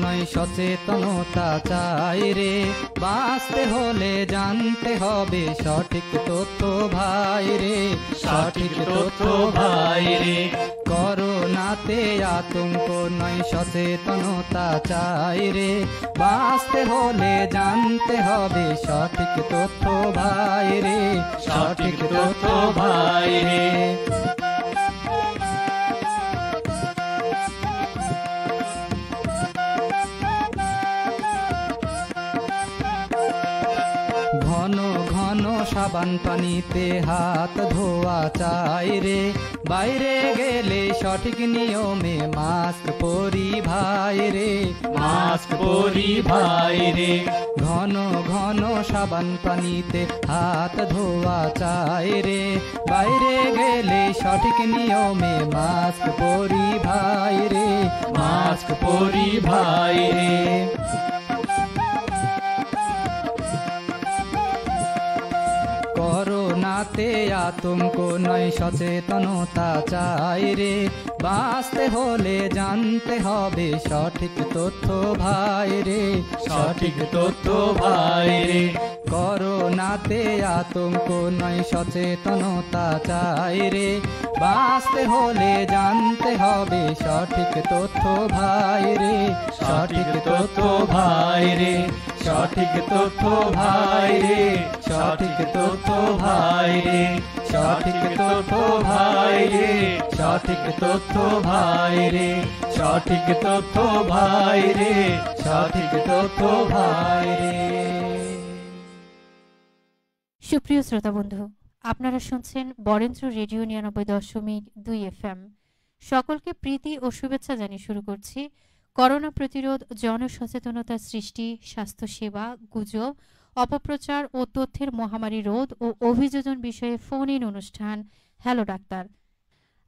নয় সচেতনতা চাই রে, বাঁচতে হলে জানতে হবে সঠিক তথ্য ভাই রে, সঠিক তথ্য ভাই রে। করোনাতে আতঙ্ক নয় সচেতনতা চাই রে, বাঁচতে হলে জানতে হবে সঠিক তথ্য ভাই রে, সঠিক তথ্য ভাই রে। ঘন ঘন সাবান পানিতে হাত ধোয়া চাই রে, বাইরে গেলে সঠিক নিয়মে মাস্ক পরি ভাই রে, মাস্ক পরি ভাই রে। ঘন ঘন সাবান পানিতে হাত ধোয়া চাই রে, বাইরে গেলে সঠিক নিয়মে মাস্ক পরি ভাই রে, মাস্ক পরি ভাই রে। করোনাতে আতঙ্ক নয় সচেতনতা চাই রে, বাঁচতে হলে জানতে হবে সঠিক তথ্য ভাই রে, সঠিক তথ্য ভাই রে। করোনাতে আতঙ্ক নয় সচেতনতা চাই রে, বাঁচতে হলে জানতে হবে সঠিক তথ্য ভাই রে, সঠিক তথ্য ভাই রে, সঠিক তথ্য ভাই রে, সঠিক তথ্য ভাই রে, সঠিক তথ্য ভাই রে, সঠিক তথ্য ভাই রে, সঠিক তথ্য ভাই রে, সঠিক তথ্য ভাই রে। সুপ্রিয় শ্রোতা বন্ধু, আপনারা শুনছেন বরেন্দ্র রেডিও ৯৯.২ FM। সকলকে প্রীতি ও শুভেচ্ছা জানিয়ে শুরু করছি করোনা প্রতিরোধ, জনসচেতনতা সৃষ্টি, স্বাস্থ্যসেবা, গুজব, অপপ্রচার ও তথ্যের মহামারী রোধ ও অভিযোজন বিষয়ে ফোন ইন অনুষ্ঠান হ্যালো ডাক্তার।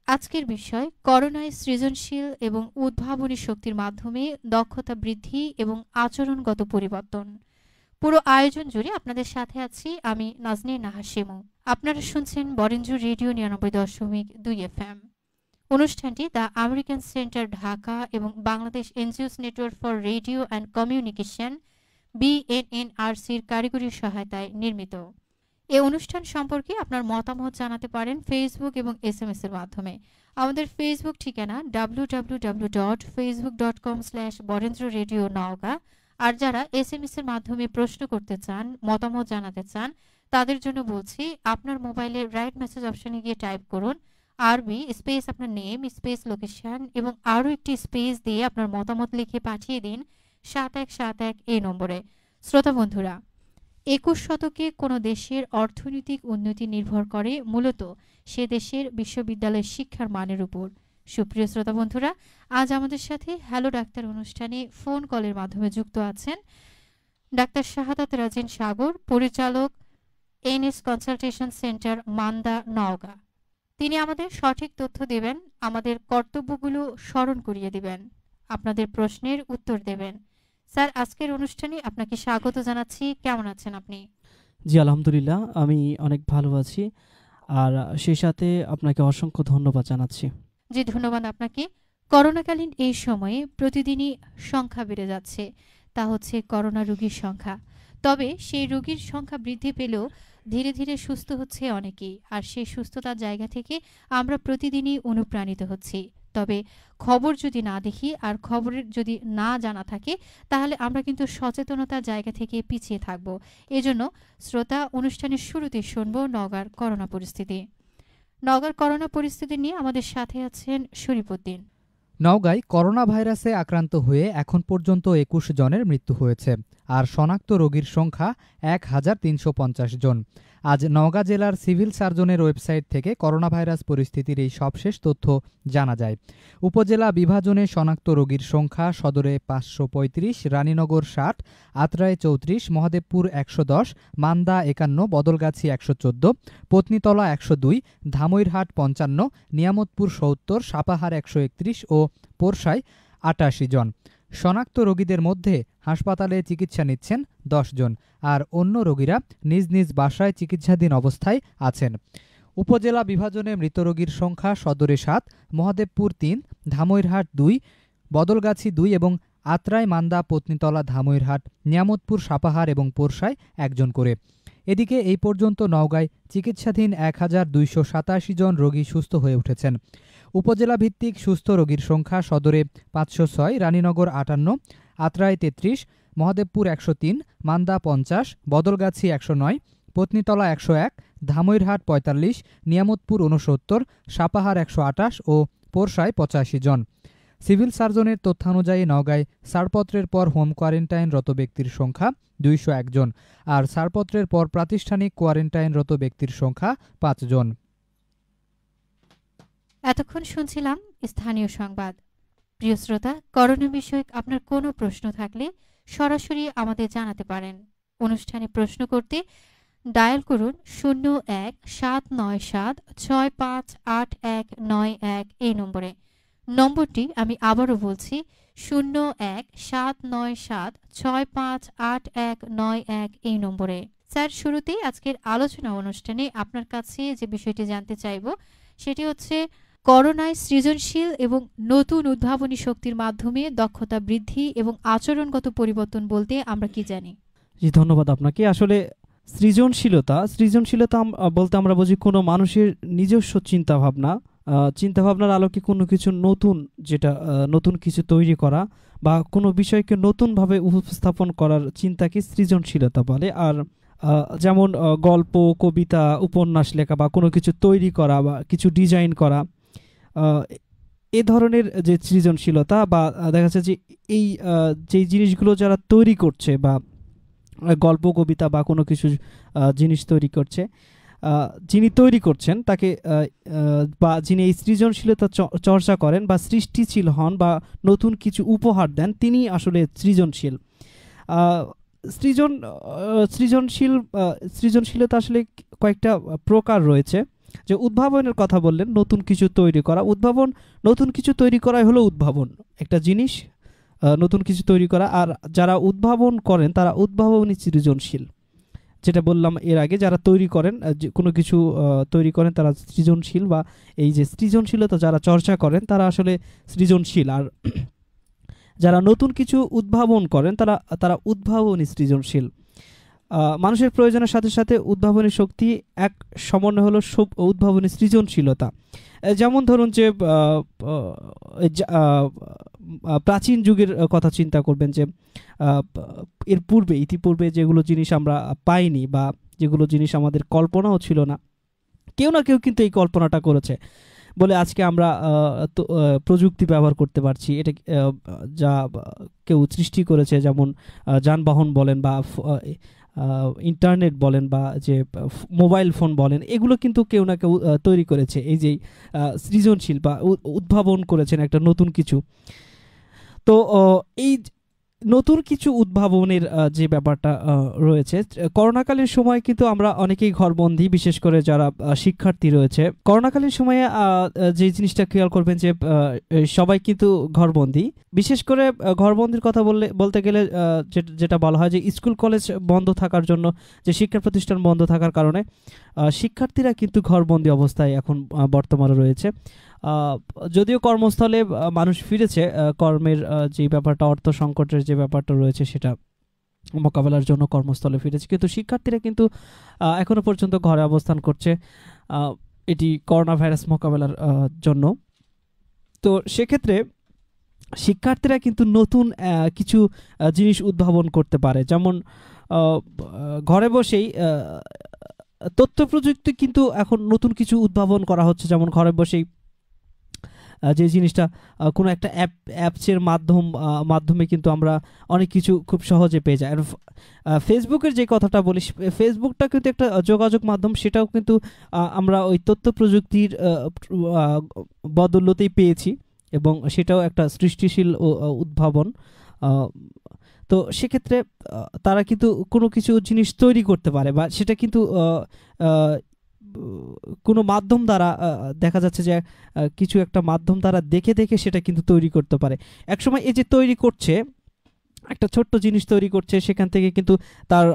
আজকের বিষয় করোনায় সৃজনশীল এবং উদ্ভাবনী শক্তির মাধ্যমে দক্ষতা বৃদ্ধি এবং আচরণগত পরিবর্তন। পুরো আয়োজন জুড়ে আপনাদের সাথে আছি আমি নাজনীন নাহার শিমু। আপনারা শুনছেন বরেন্দ্র রেডিও ৯৯.২ FM। অনুষ্ঠানটি দ্য আমেরিকান সেন্টার ঢাকা এবং Bangladesh NGOs network for radio and communication BNNRC'র কারিগরি সহায়তায় নির্মিত। এই অনুষ্ঠান সম্পর্কে আপনার মতামত জানাতে পারেন ফেসবুক এবং SMS এর মাধ্যমে। আমাদের ফেসবুক ঠিকানা www.facebook.com/বরেন্দ্ররেডিও-নওগাঁ। আর যারা SMS এর মাধ্যমে প্রশ্ন করতে চান, মতামত জানাতে চান, তাদের জন্য বলছি আপনার মোবাইলে রাইট মেসেজ অপশনে গিয়ে টাইপ করুন আরবি স্পেস আপনার নেম স্পেস লোকেশন এবং আরও একটি স্পেস দিয়ে আপনার মতামত লিখে পাঠিয়ে দিন 7171 এই নম্বরে। শ্রোতা বন্ধুরা, 21 শতকে কোনো দেশের অর্থনৈতিক উন্নতি নির্ভর করে মূলত সে দেশের বিশ্ববিদ্যালয়ের শিক্ষার মানের উপর। সুপ্রিয় শ্রোতা বন্ধুরা, আজ আমাদের সাথে হ্যালো ডাক্তার অনুষ্ঠানে ফোন কলের মাধ্যমে যুক্ত আছেন ডাক্তার শাহাদাত রাজিন সাগর, পরিচালক NS consultation centre, Manda, Naogaon. তিনি আমাদের সঠিক তথ্য দেবেন, আমাদের কর্তব্যগুলো স্মরণ করিয়ে দিবেন, আপনাদের প্রশ্নের উত্তর দেবেন। স্যার, আজকের অনুষ্ঠানে আপনাকে স্বাগত জানাচ্ছি। কেমন আছেন আপনি? জি আলহামদুলিল্লাহ, আমি অনেক ভালো আছি। আর সেই সাথে আপনাকে অসংখ্য ধন্যবাদ জানাচ্ছি। জি ধন্যবাদ আপনাকে। করোনাকালীন এই সময়ে প্রতিদিনই সংখ্যা বেড়ে যাচ্ছে, তা হচ্ছে করোনা রোগীর সংখ্যা। তবে সেই রোগীর সংখ্যা বৃদ্ধি পেলেও ধীরে ধীরে সুস্থ হচ্ছে অনেকেই, আর সেই সুস্থতার জায়গা থেকে আমরা প্রতিদিনই অনুপ্রাণিত হচ্ছি। তবে খবর যদি না দেখি আর খবরের যদি না জানা থাকে, তাহলে আমরা কিন্তু সচেতনতার জায়গা থেকে পিছিয়ে থাকব। এজন্য শ্রোতা, অনুষ্ঠানের শুরুতে শুনব নওগাঁর করোনা পরিস্থিতি। নওগাঁর করোনা পরিস্থিতি নিয়ে আমাদের সাথে আছেন শরীফউদ্দিন। নওগাঁয় করোনা ভাইরাসে আক্রান্ত হয়ে এখন পর্যন্ত 21 জনের মৃত্যু হয়েছে, আর শনাক্ত রোগীর সংখ্যা 1350 জন। আজ নওগাঁ জেলার সিভিল সার্জনের ওয়েবসাইট থেকে করোনা ভাইরাস পরিস্থিতির এই সবশেষ তথ্য জানা যায়। উপজেলা বিভাজনে শনাক্ত রোগীর সংখ্যা: সদরে 535, রানীনগর 60, আত্রায় 34, মহাদেবপুর 110, মান্দা 51, বদলগাছি 114, পত্নীতলা 102, ধামইরহাট 55, নিয়ামতপুর 70, সাপাহার 131 ও পোরশায় 88 জন। শনাক্ত রোগীদের মধ্যে হাসপাতালে চিকিৎসা নিচ্ছেন 10 জন, আর অন্য রোগীরা নিজ নিজ বাসায় চিকিৎসাধীন অবস্থায় আছেন। উপজেলা বিভাজনে মৃত রোগীর সংখ্যা: সদরে 7, মহাদেবপুর 3, ধামইরহাট 2, বদলগাছি 2 এবং আত্রাই, মান্দা, পত্নীতলা, ধামইরহাট, নিয়ামতপুর, সাপাহার এবং পোরশায় 1 জন করে। এদিকে এই পর্যন্ত নওগাঁয় চিকিৎসাধীন 1287 জন রোগী সুস্থ হয়ে উঠেছেন। উপজেলা ভিত্তিক সুস্থ রোগীর সংখ্যা সদরে 506, রানীনগর 58, আত্রাই 33, মহাদেবপুর 103, মান্দা 50, বদলগাছি 109, পত্নীতলা 101, ধামইরহাট 45, নিয়ামতপুর 69, সাপাহার 128 ও পোরশায় 85 জন। সিভিল সার্জনের তথ্যানুযায়ী নওগাঁয় ছাড়পত্রের পর হোম কোয়ারেন্টাইনরত ব্যক্তির সংখ্যা 201 জন, আর ছাড়পত্রের পর প্রাতিষ্ঠানিক কোয়ারেন্টাইনরত ব্যক্তির সংখ্যা 5 জন। এতক্ষণ শুনছিলাম স্থানীয় সংবাদ। প্রিয় শ্রোতা, করোনা বিষয়ক আপনার কোনো প্রশ্ন থাকলে সরাসরি আমাদের জানাতে পারেন। অনুষ্ঠানে প্রশ্ন করতে ডায়াল করুন 01-797-658191 এই নম্বরটি আমি আবারও বলছি 01-797-658191 এই নম্বরে। স্যার, শুরুতেই আজকের আলোচনা অনুষ্ঠানে আপনার কাছে যে বিষয়টি জানতে চাইব সেটি হচ্ছে করোনায় সৃজনশীল এবং নতুন উদ্ভাবনী শক্তির মাধ্যমে দক্ষতা বৃদ্ধি এবং আচরণগত পরিবর্তন বলতে আমরা কি জানি? জি, ধন্যবাদ আপনাকে। আসলে সৃজনশীলতা বলতে আমরা বুঝি কোনো মানুষের নিজস্ব চিন্তাভাবনার আলোকে কোনো কিছু নতুন কিছু তৈরি করা বা কোনো বিষয়কে নতুনভাবে উপস্থাপন করার চিন্তাকে সৃজনশীলতা বলে। আর যেমন গল্প, কবিতা, উপন্যাস লেখা বা কোনো কিছু তৈরি করা বা কিছু ডিজাইন করা, এ ধরনের যে সৃজনশীলতা বা দেখা যাচ্ছে যে এই যে জিনিসগুলো যারা তৈরি করছে বা গল্প, কবিতা বা কোনো কিছু জিনিস যিনি তৈরি করছেন তাকে বা যিনি এই সৃজনশীলতা চর্চা করেন বা সৃষ্টিশীল হন বা নতুন কিছু উপহার দেন, তিনি আসলে সৃজনশীল। সৃজনশীলতা আসলে কয়েকটা প্রকার রয়েছে। যে উদ্ভাবনের কথা বললেন, নতুন কিছু তৈরি করা, নতুন কিছু তৈরি করাই হলো উদ্ভাবন। একটা জিনিস নতুন কিছু তৈরি করা, আর যারা উদ্ভাবন করেন তারা উদ্ভাবনী সৃজনশীল। যেটা বললাম এর আগে, যারা তৈরি করেন, কোনো কিছু তৈরি করেন তারা সৃজনশীল, বা এই যে সৃজনশীলতা যারা চর্চা করেন তারা আসলে সৃজনশীল। আর যারা নতুন কিছু উদ্ভাবন করেন তারা উদ্ভাবনী সৃজনশীল। মানুষের প্রয়োজনের সাথে সাথে উদ্ভাবনী শক্তি এক সমন্বয় হলো উদ্ভাবনী সৃজনশীলতা। যেমন ধরুন যে প্রাচীন যুগের কথা চিন্তা করবেন, যে ইতিপূর্বে যেগুলো জিনিস আমরা পাইনি বা যেগুলো জিনিস আমাদের কল্পনাও ছিল না, কেউ না কেউ কিন্তু এই কল্পনাটা করেছে বলে আজকে আমরা প্রযুক্তি ব্যবহার করতে পারছি। এটা যা কেউ সৃষ্টি করেছে, যেমন যানবাহন বলেন বা ইন্টারনেট বলেন বা যে মোবাইল ফোন বলেন, এগুলো কিন্তু কেউ না কেউ তৈরি করেছে। এই যে সৃজনশীল বা উদ্ভাবন করেছেন একটা নতুন কিছু। তো এই নতুন কিছু উদ্ভাবনের যে ব্যাপারটা রয়েছে, করোনাকালীন সময় কিন্তু আমরা অনেকেই ঘরবন্দি, বিশেষ করে যারা শিক্ষার্থী রয়েছে। করোনাকালীন সময়ে যে জিনিসটা খেয়াল করবেন যে সবাই কিন্তু ঘরবন্দি। বিশেষ করে ঘরবন্দির কথা বলতে গেলে যেটা বলা হয় যে স্কুল কলেজ বন্ধ থাকার জন্য, যে শিক্ষা প্রতিষ্ঠান বন্ধ থাকার কারণে শিক্ষার্থীরা কিন্তু ঘরবন্দি অবস্থায় এখন বর্তমানে রয়েছে। যদিও কর্মস্থলে মানুষ ফিরেছে, কর্মের যে ব্যাপারটা, অর্থ সংকটের যে ব্যাপারটা রয়েছে সেটা মোকাবেলার জন্য কর্মস্থলে ফিরেছে, কিন্তু শিক্ষার্থীরা কিন্তু এখনো পর্যন্ত ঘরে অবস্থান করছে এটি করোনা ভাইরাস মোকাবেলার জন্য। তো সেক্ষেত্রে শিক্ষার্থীরা কিন্তু নতুন কিছু জিনিস উদ্ভাবন করতে পারে। যেমন ঘরে বসেই তথ্য প্রযুক্তি কিন্তু এখন নতুন কিছু উদ্ভাবন করা হচ্ছে। যেমন ঘরে বসেই যে জিনিসটা কোনো একটা অ্যাপসের মাধ্যমে কিন্তু আমরা অনেক কিছু খুব সহজে পেয়ে যাই। আর ফেসবুকের যে কথাটা বলি, ফেসবুকটা কিন্তু একটা যোগাযোগ মাধ্যম, সেটাও কিন্তু আমরা ওই তথ্য প্রযুক্তির বদৌলতেই পেয়েছি, এবং সেটাও একটা সৃষ্টিশীল উদ্ভাবন। তো সেক্ষেত্রে তারা কিন্তু কোনো কিছু জিনিস তৈরি করতে পারে, বা সেটা কিন্তু কোনো মাধ্যম দ্বারা দেখা যাচ্ছে যে কিছু একটা মাধ্যম দ্বারা দেখে সেটা কিন্তু তৈরি করতে পারে। একসময় এই যে তৈরি করছে, একটা ছোট্ট জিনিস তৈরি করছে, সেখান থেকে কিন্তু তার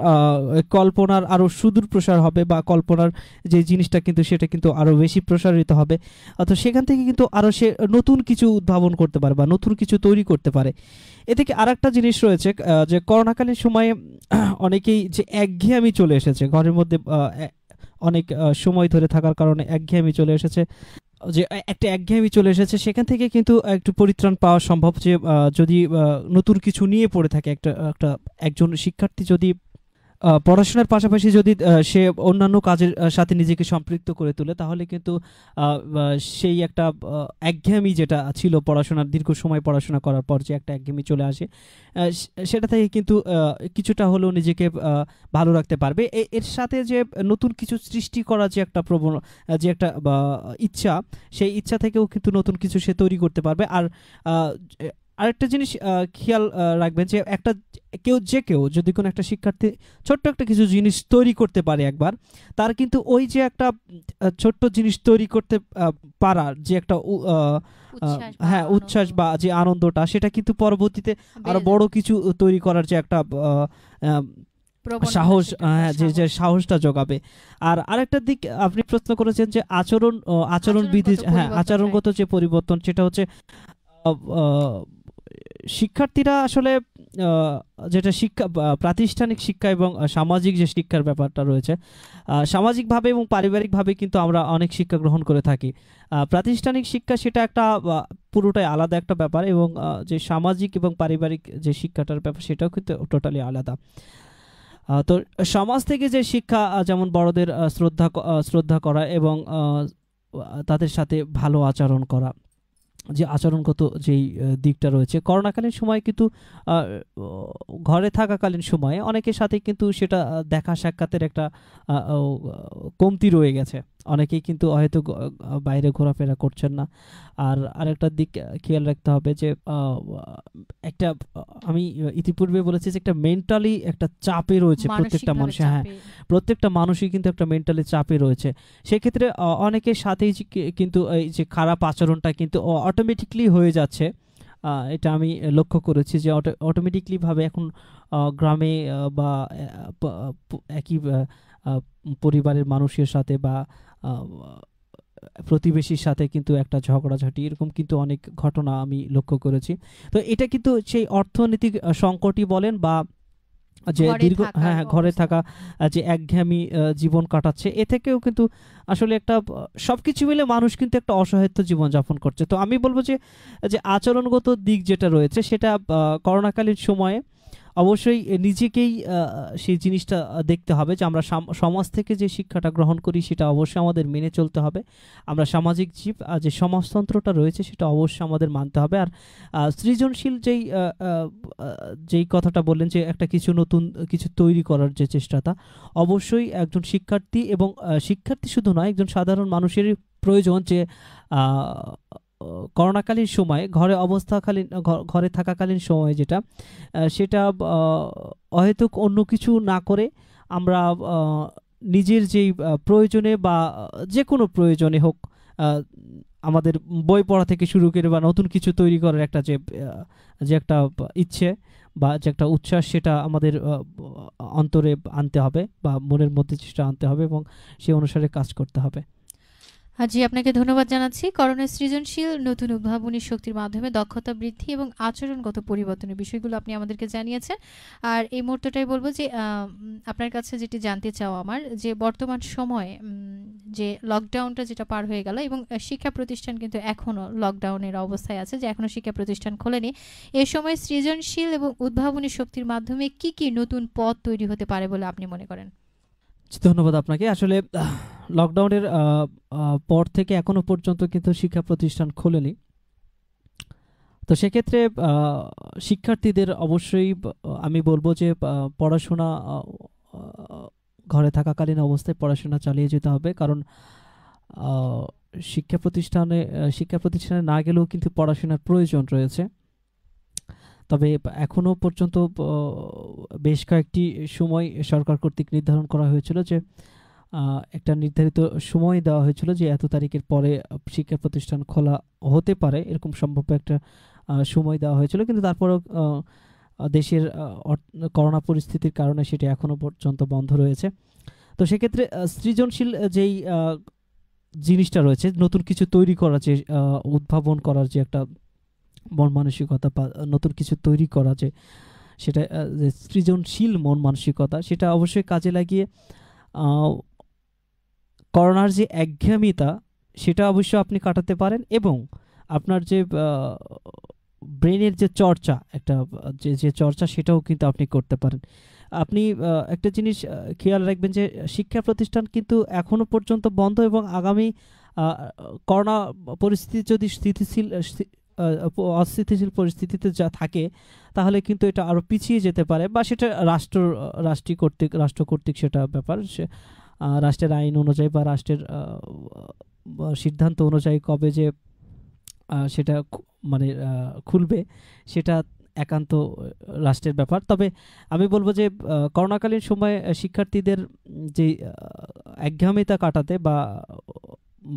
কল্পনার আরও সুদূর প্রসার হবে, বা কল্পনার যে জিনিসটা কিন্তু সেটা কিন্তু আরও বেশি প্রসারিত হবে। অর্থাৎ সেখান থেকে কিন্তু আরও সে নতুন কিছু উদ্ভাবন করতে পারে বা নতুন কিছু তৈরি করতে পারে। এ থেকে আর একটা জিনিস রয়েছে, যে করোনাকালীন সময়ে অনেকেই যে একঘেয়েমি চলে এসেছে ঘরের মধ্যে, অনেক সময় ধরে থাকার কারণে একঘেয়েমি চলে এসেছে, যে একটা একঘেয়েমি চলে এসেছে, সেখান থেকে কিন্তু একটু পরিত্রাণ পাওয়া সম্ভব। যে যদি নতুন কিছু নিয়ে পড়ে থাকে একজন শিক্ষার্থী, যদি পড়াশোনার পাশাপাশি যদি সে অন্যান্য কাজের সাথে নিজেকে সম্পৃক্ত করে তোলে, তাহলে কিন্তু সেই একটা একঘেয়েমি যেটা ছিল পড়াশোনার, দীর্ঘ সময় পড়াশোনা করার পর যে একটা একঘেয়েমি চলে আসে, সেটা থেকে কিন্তু কিছুটা হলেও নিজেকে ভালো রাখতে পারবে। এর সাথে যে নতুন কিছু সৃষ্টি করার যে একটা যে একটা ইচ্ছা, সেই ইচ্ছা থেকেও কিন্তু নতুন কিছু সে তৈরি করতে পারবে। আর আরেকটা জিনিস খেয়াল রাখবেন, যে কেউ যদি কোনো একটা শিক্ষার্থী ছোট্ট একটা কিছু জিনিস তৈরি করতে পারে একবার, তার কিন্তু ওই যে একটা ছোট্ট জিনিস তৈরি করতে পারার যে একটা উচ্ছ্বাস বা যে আনন্দটা, সেটা কিন্তু পরবর্তীতে আরো বড় কিছু তৈরি করার যে একটা সাহস, যে সাহসটা যোগাবে। আর আরেকটা দিক আপনি প্রশ্ন করেছেন, যে আচরণবিধি, আচরণগত যে পরিবর্তন, সেটা হচ্ছে শিক্ষার্থীরা আসলে যেটা শিক্ষা, প্রাতিষ্ঠানিক শিক্ষা এবং সামাজিক যে শিক্ষার ব্যাপারটা রয়েছে, সামাজিকভাবে এবং পারিবারিকভাবে কিন্তু আমরা অনেক শিক্ষা গ্রহণ করে থাকি। প্রাতিষ্ঠানিক শিক্ষা সেটা একটা পুরোটাই আলাদা একটা ব্যাপার, এবং যে সামাজিক এবং পারিবারিক যে শিক্ষাটার ব্যাপার, সেটাও কিন্তু টোটালি আলাদা। তো সমাজ থেকে যে শিক্ষা, যেমন বড়দের শ্রদ্ধা করা এবং তাদের সাথে ভালো আচরণ করা, যে আচরণগত যেই দিকটা রয়েছে, করোনাকালীন সময় কিন্তু ঘরে থাকাকালীন সময়ে অনেকের সাথে কিন্তু সেটা দেখা সাক্ষাতের একটা কমতি রয়ে গেছে। অনেকেই কিন্তু হয়তো বাইরে ঘোরাফেরা করছেন না। আর আরেকটা দিক খেয়াল রাখতে হবে, যে একটা আমি ইতিপূর্বে বলেছি যে একটা মেন্টালি একটা চাপে রয়েছে প্রত্যেকটা মানুষের, প্রত্যেকটা মানুষই কিন্তু একটা মেন্টালি চাপে রয়েছে। সেক্ষেত্রে অনেকের সাথেই কিন্তু এই যে খারাপ আচরণটা কিন্তু অটোমেটিকলি হয়ে যাচ্ছে। এটা আমি লক্ষ্য করেছি, যে অটোমেটিকলি ভাবে এখন গ্রামে বা একই পরিবারের মানুষের সাথে বা প্রতিবেশীর সাথে কিন্তু একটা ঝগড়াঝাটি, এরকম কিন্তু অনেক ঘটনা আমি লক্ষ্য করেছি। তো এটা কিন্তু সেই অর্থনৈতিক সংকটই বলেন, বা যে দীর্ঘ ঘরে থাকা যে একঘেয়েমি জীবন কাটাচ্ছে, এ থেকেও কিন্তু আসলে একটা সবকিছু মিলে মানুষ কিন্তু একটা অসহায়ত্ব জীবন যাপন করছে। তো আমি বলবো যে আচরণগত দিক যেটা রয়েছে, সেটা করোনাকালীন সময়ে অবশ্যই নিজেকেই সেই জিনিসটা দেখতে হবে, যে আমরা সমাজ থেকে যে শিক্ষাটা গ্রহণ করি সেটা অবশ্যই আমাদের মেনে চলতে হবে। আমরা সামাজিক জীব, যে সমাজতন্ত্রটা রয়েছে সেটা অবশ্যই আমাদের মানতে হবে। আর সৃজনশীল যেই কথাটা বললেন, যে একটা নতুন কিছু তৈরি করার যে চেষ্টাটা, অবশ্যই একজন শিক্ষার্থী এবং শিক্ষার্থী শুধু নয়, একজন সাধারণ মানুষের প্রয়োজন, যে করোনাকালীন সময়ে ঘরে থাকাকালীন সময়ে যেটা, সেটা অহেতুক অন্য কিছু না করে আমরা নিজের যেই প্রয়োজনে বা যে কোনো প্রয়োজনে হোক, আমাদের বই পড়া থেকে শুরু করে বা নতুন কিছু তৈরি করার একটা যে একটা ইচ্ছে বা যে একটা উচ্ছ্বাস, সেটা আমাদের অন্তরে আনতে হবে বা মনের মধ্যে চেষ্টা আনতে হবে, এবং সেই অনুসারে কাজ করতে হবে। জি, আপনাকে ধন্যবাদ জানাচ্ছি। করোনার সৃজনশীল নতুন উদ্ভাবনী শক্তির মাধ্যমে দক্ষতা বৃদ্ধি এবং আচরণগত পরিবর্তনের বিষয়গুলো আপনি আমাদেরকে জানিয়েছেন। আর এই মুহূর্তটাই বলবো যে আপনার কাছে যেটি জানতে চাও আমার, যে বর্তমান সময়ে যে লকডাউনটা যেটা পার হয়ে গেল, এবং শিক্ষা প্রতিষ্ঠান কিন্তু এখনও লকডাউনের অবস্থায় আছে, যে এখনও শিক্ষা প্রতিষ্ঠান খোলেনি, এ সময় সৃজনশীল এবং উদ্ভাবনী শক্তির মাধ্যমে কি কি নতুন পথ তৈরি হতে পারে বলে আপনি মনে করেন? ধন্যবাদ আপনাকে। আসলে লকডাউনের পর থেকে এখনো পর্যন্ত কিন্তু শিক্ষা প্রতিষ্ঠান খোলেনি। তো সেক্ষেত্রে শিক্ষার্থীদের অবশ্যই আমি বলবো যে পড়াশোনা ঘরে থাকাকালীন অবস্থায় পড়াশোনা চালিয়ে যেতে হবে, কারণ শিক্ষা প্রতিষ্ঠানে না গেলেও কিন্তু পড়াশোনার প্রয়োজন রয়েছে। তবে এখনো পর্যন্ত বেশ কয়েকটি সময় সরকার কর্তৃক নির্ধারণ করা হয়েছিল, যে একটা নির্ধারিত সময় দেওয়া হয়েছিল, যে এত তারিখের পরে শিক্ষা প্রতিষ্ঠান খোলা হতে পারে, এরকম সম্ভাব্য একটা সময় দেওয়া হয়েছিল। কিন্তু তারপরেও দেশের করোনা পরিস্থিতির কারণে সেটি এখনো পর্যন্ত বন্ধ রয়েছে। তো সেক্ষেত্রে সৃজনশীল যেই জিনিসটা রয়েছে, নতুন কিছু তৈরি করা, যে উদ্ভাবন করার যে একটা মন মানসিকতা বা নতুন কিছু তৈরি করা, যে সেটা যে সৃজনশীল মন মানসিকতা, সেটা অবশ্যই কাজে লাগিয়ে করোনার যে একঘেয়েমিতা সেটা অবশ্যই আপনি কাটাতে পারেন, এবং আপনার যে ব্রেনের যে চর্চা, একটা যে চর্চা, সেটাও কিন্তু আপনি করতে পারেন। আপনি একটা জিনিস খেয়াল রাখবেন যে শিক্ষা প্রতিষ্ঠান কিন্তু এখনো পর্যন্ত বন্ধ, এবং আগামী করোনা পরিস্থিতি যদি অস্থিতিশীল পরিস্থিতিতে যা থাকে, তাহলে কিন্তু এটা আরও পিছিয়ে যেতে পারে, বা সেটা রাষ্ট্র কর্তৃক সেটা ব্যাপার, রাষ্ট্রের আইন অনুযায়ী বা রাষ্ট্রের সিদ্ধান্ত অনুযায়ী কবে যে সেটা মানে খুলবে, সেটা একান্ত রাষ্ট্রের ব্যাপার। তবে আমি বলবো যে করোনাকালীন সময়ে শিক্ষার্থীদের যে একঘেয়েমিতা কাটাতে বা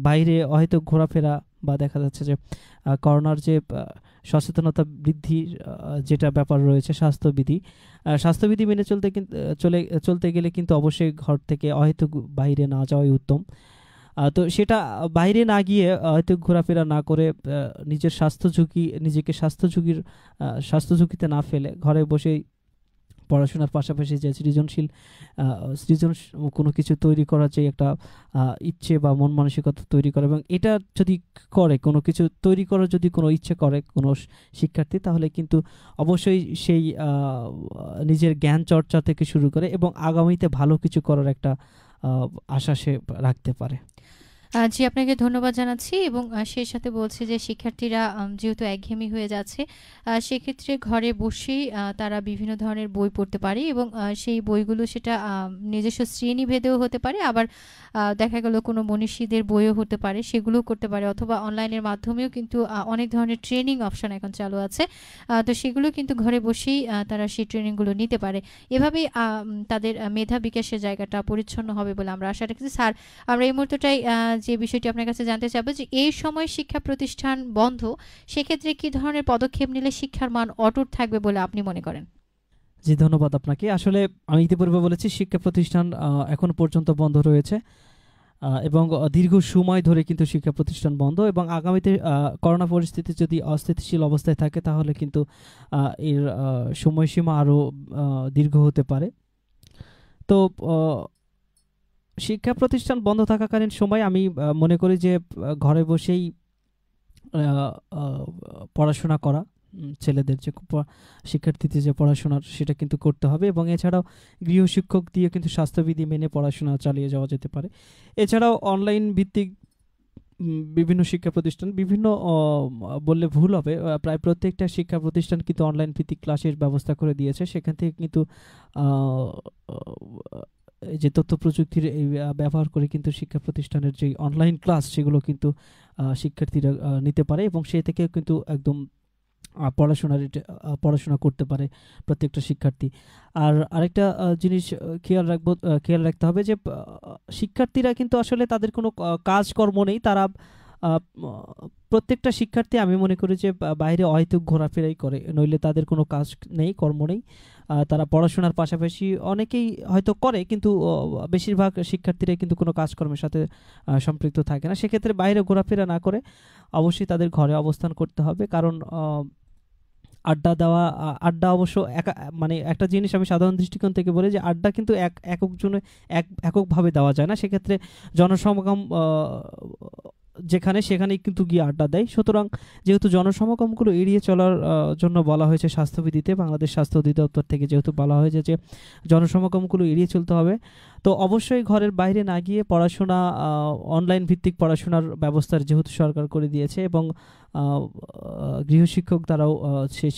বাইরে হয়তো ঘোরাফেরা, বা দেখা যাচ্ছে যে করোনার যে সচেতনতা বৃদ্ধির যেটা ব্যাপার রয়েছে, স্বাস্থ্যবিধি মেনে চলতে গেলে কিন্তু অবশ্যই ঘর থেকে হয়তো বাইরে না যাওয়াই উত্তম। তো সেটা বাইরে না গিয়ে হয়তো ঘোরাফেরা না করে নিজেকে স্বাস্থ্য ঝুঁকিতে না ফেলে ঘরে বসেই পড়াশোনার পাশাপাশি যে সৃজনশীল কোনো কিছু তৈরি করার যে একটা ইচ্ছে বা মন মানসিকতা তৈরি করে, এবং এটা যদি করে, কোনো কিছু তৈরি করার যদি কোনো ইচ্ছে করে কোনো শিক্ষার্থী, তাহলে কিন্তু অবশ্যই সেই নিজের জ্ঞান চর্চা থেকে শুরু করে এবং আগামীতে ভালো কিছু করার একটা আশা সে রাখতে পারে। জি, আপনাকে ধন্যবাদ জানাচ্ছি, এবং সেই সাথে বলছি যে শিক্ষার্থীরা যেহেতু একঘেয়েমি হয়ে যাচ্ছে, সেক্ষেত্রে ঘরে বসেই তারা বিভিন্ন ধরনের বই পড়তে পারে, এবং সেই বইগুলো সেটা নিজস্ব শ্রেণীভেদেও হতে পারে, আবার দেখা গেল কোনো মনীষীদের বইও হতে পারে, সেগুলোও করতে পারে, অথবা অনলাইনের মাধ্যমেও কিন্তু অনেক ধরনের ট্রেনিং অপশন এখন চালু আছে। তো সেগুলো কিন্তু ঘরে বসেই তারা সেই ট্রেনিংগুলো নিতে পারে। এভাবেই তাদের মেধা বিকাশের জায়গাটা পরিচ্ছন্ন হবে বলে আমরা আশা রাখছি। স্যার, আমরা এই মুহূর্তটাই যে বিষয়টি আপনার কাছে জানতে চাইবো, যে এই সময় শিক্ষা প্রতিষ্ঠান বন্ধ, সেক্ষেত্রে কি ধরনের পদক্ষেপ নিলে শিক্ষার মান অটুট থাকবে বলে আপনি মনে করেন? জি, ধন্যবাদ আপনাকে। আসলে আমি ইতিপূর্বে বলেছি, শিক্ষা প্রতিষ্ঠান এখন পর্যন্ত বন্ধ রয়েছে, এবং দীর্ঘ সময় ধরে কিন্তু শিক্ষা প্রতিষ্ঠান বন্ধ, এবং আগামীতে করোনা পরিস্থিতি যদি অস্থিতিশীল অবস্থায় থাকে, তাহলে কিন্তু এর সময়সীমা আরও দীর্ঘ হতে পারে। তো শিক্ষা প্রতিষ্ঠান বন্ধ থাকাকালীন সময় আমি মনে করি যে ঘরে বসেই পড়াশোনা করা, ছেলেদের যে শিক্ষার্থীদের যে পড়াশোনার, সেটা কিন্তু করতে হবে, এবং এছাড়াও গৃহশিক্ষক দিয়ে কিন্তু স্বাস্থ্যবিধি মেনে পড়াশোনা চালিয়ে যাওয়া যেতে পারে। এছাড়াও অনলাইন ভিত্তিক বিভিন্ন শিক্ষা প্রতিষ্ঠান, বিভিন্ন বললে ভুল হবে, প্রায় প্রত্যেকটা শিক্ষা প্রতিষ্ঠান কিন্তু অনলাইন ভিত্তিক ক্লাসের ব্যবস্থা করে দিয়েছে। সেখান থেকে কিন্তু যে তথ্য প্রযুক্তির এই ব্যবহার করে কিন্তু শিক্ষা প্রতিষ্ঠানের যে অনলাইন ক্লাস, সেগুলো কিন্তু শিক্ষার্থীরা নিতে পারে, এবং সে থেকে কিন্তু একদম পড়াশোনা করতে পারে প্রত্যেকটা শিক্ষার্থী। আর আরেকটা জিনিস খেয়াল রাখতে হবে, যে শিক্ষার্থীরা কিন্তু আসলে তাদের কোনো কাজকর্ম নেই, তারা প্রত্যেকটা শিক্ষার্থী আমি মনে করি যে বাইরে হয়তো ঘোরাফেরাই করে, নইলে তাদের কোনো কাজ নেই, কর্ম নেই। তারা পড়াশোনার পাশাপাশি অনেকেই হয়তো করে, কিন্তু বেশিরভাগ শিক্ষার্থীরাই কিন্তু কোনো কাজকর্মের সাথে সম্পৃক্ত থাকে না। সেক্ষেত্রে বাইরে ঘোরাফেরা না করে অবশ্যই তাদের ঘরে অবস্থান করতে হবে, কারণ আড্ডা অবশ্য মানে একটা জিনিস আমি সাধারণ দৃষ্টিকোণ থেকে বলি, যে আড্ডা কিন্তু এককভাবে দেওয়া যায় না। সেক্ষেত্রে জনসমাগম সেখানেই কিন্তু গিয়ে আড্ডা দেয়। সুতরাং যেহেতু জনসমাগমগুলো এড়িয়ে চলার জন্য বলা হয়েছে স্বাস্থ্যবিধিতে, বাংলাদেশ স্বাস্থ্য অধিদপ্তর থেকে যেহেতু বলা হয়েছে যে জনসমাগমগুলো এড়িয়ে চলতে হবে, তো অবশ্যই ঘরের বাইরে না গিয়ে পড়াশোনা, অনলাইন ভিত্তিক পড়াশোনার ব্যবস্থার যেহেতু সরকার করে দিয়েছে, এবং গৃহশিক্ষক দ্বারাও সে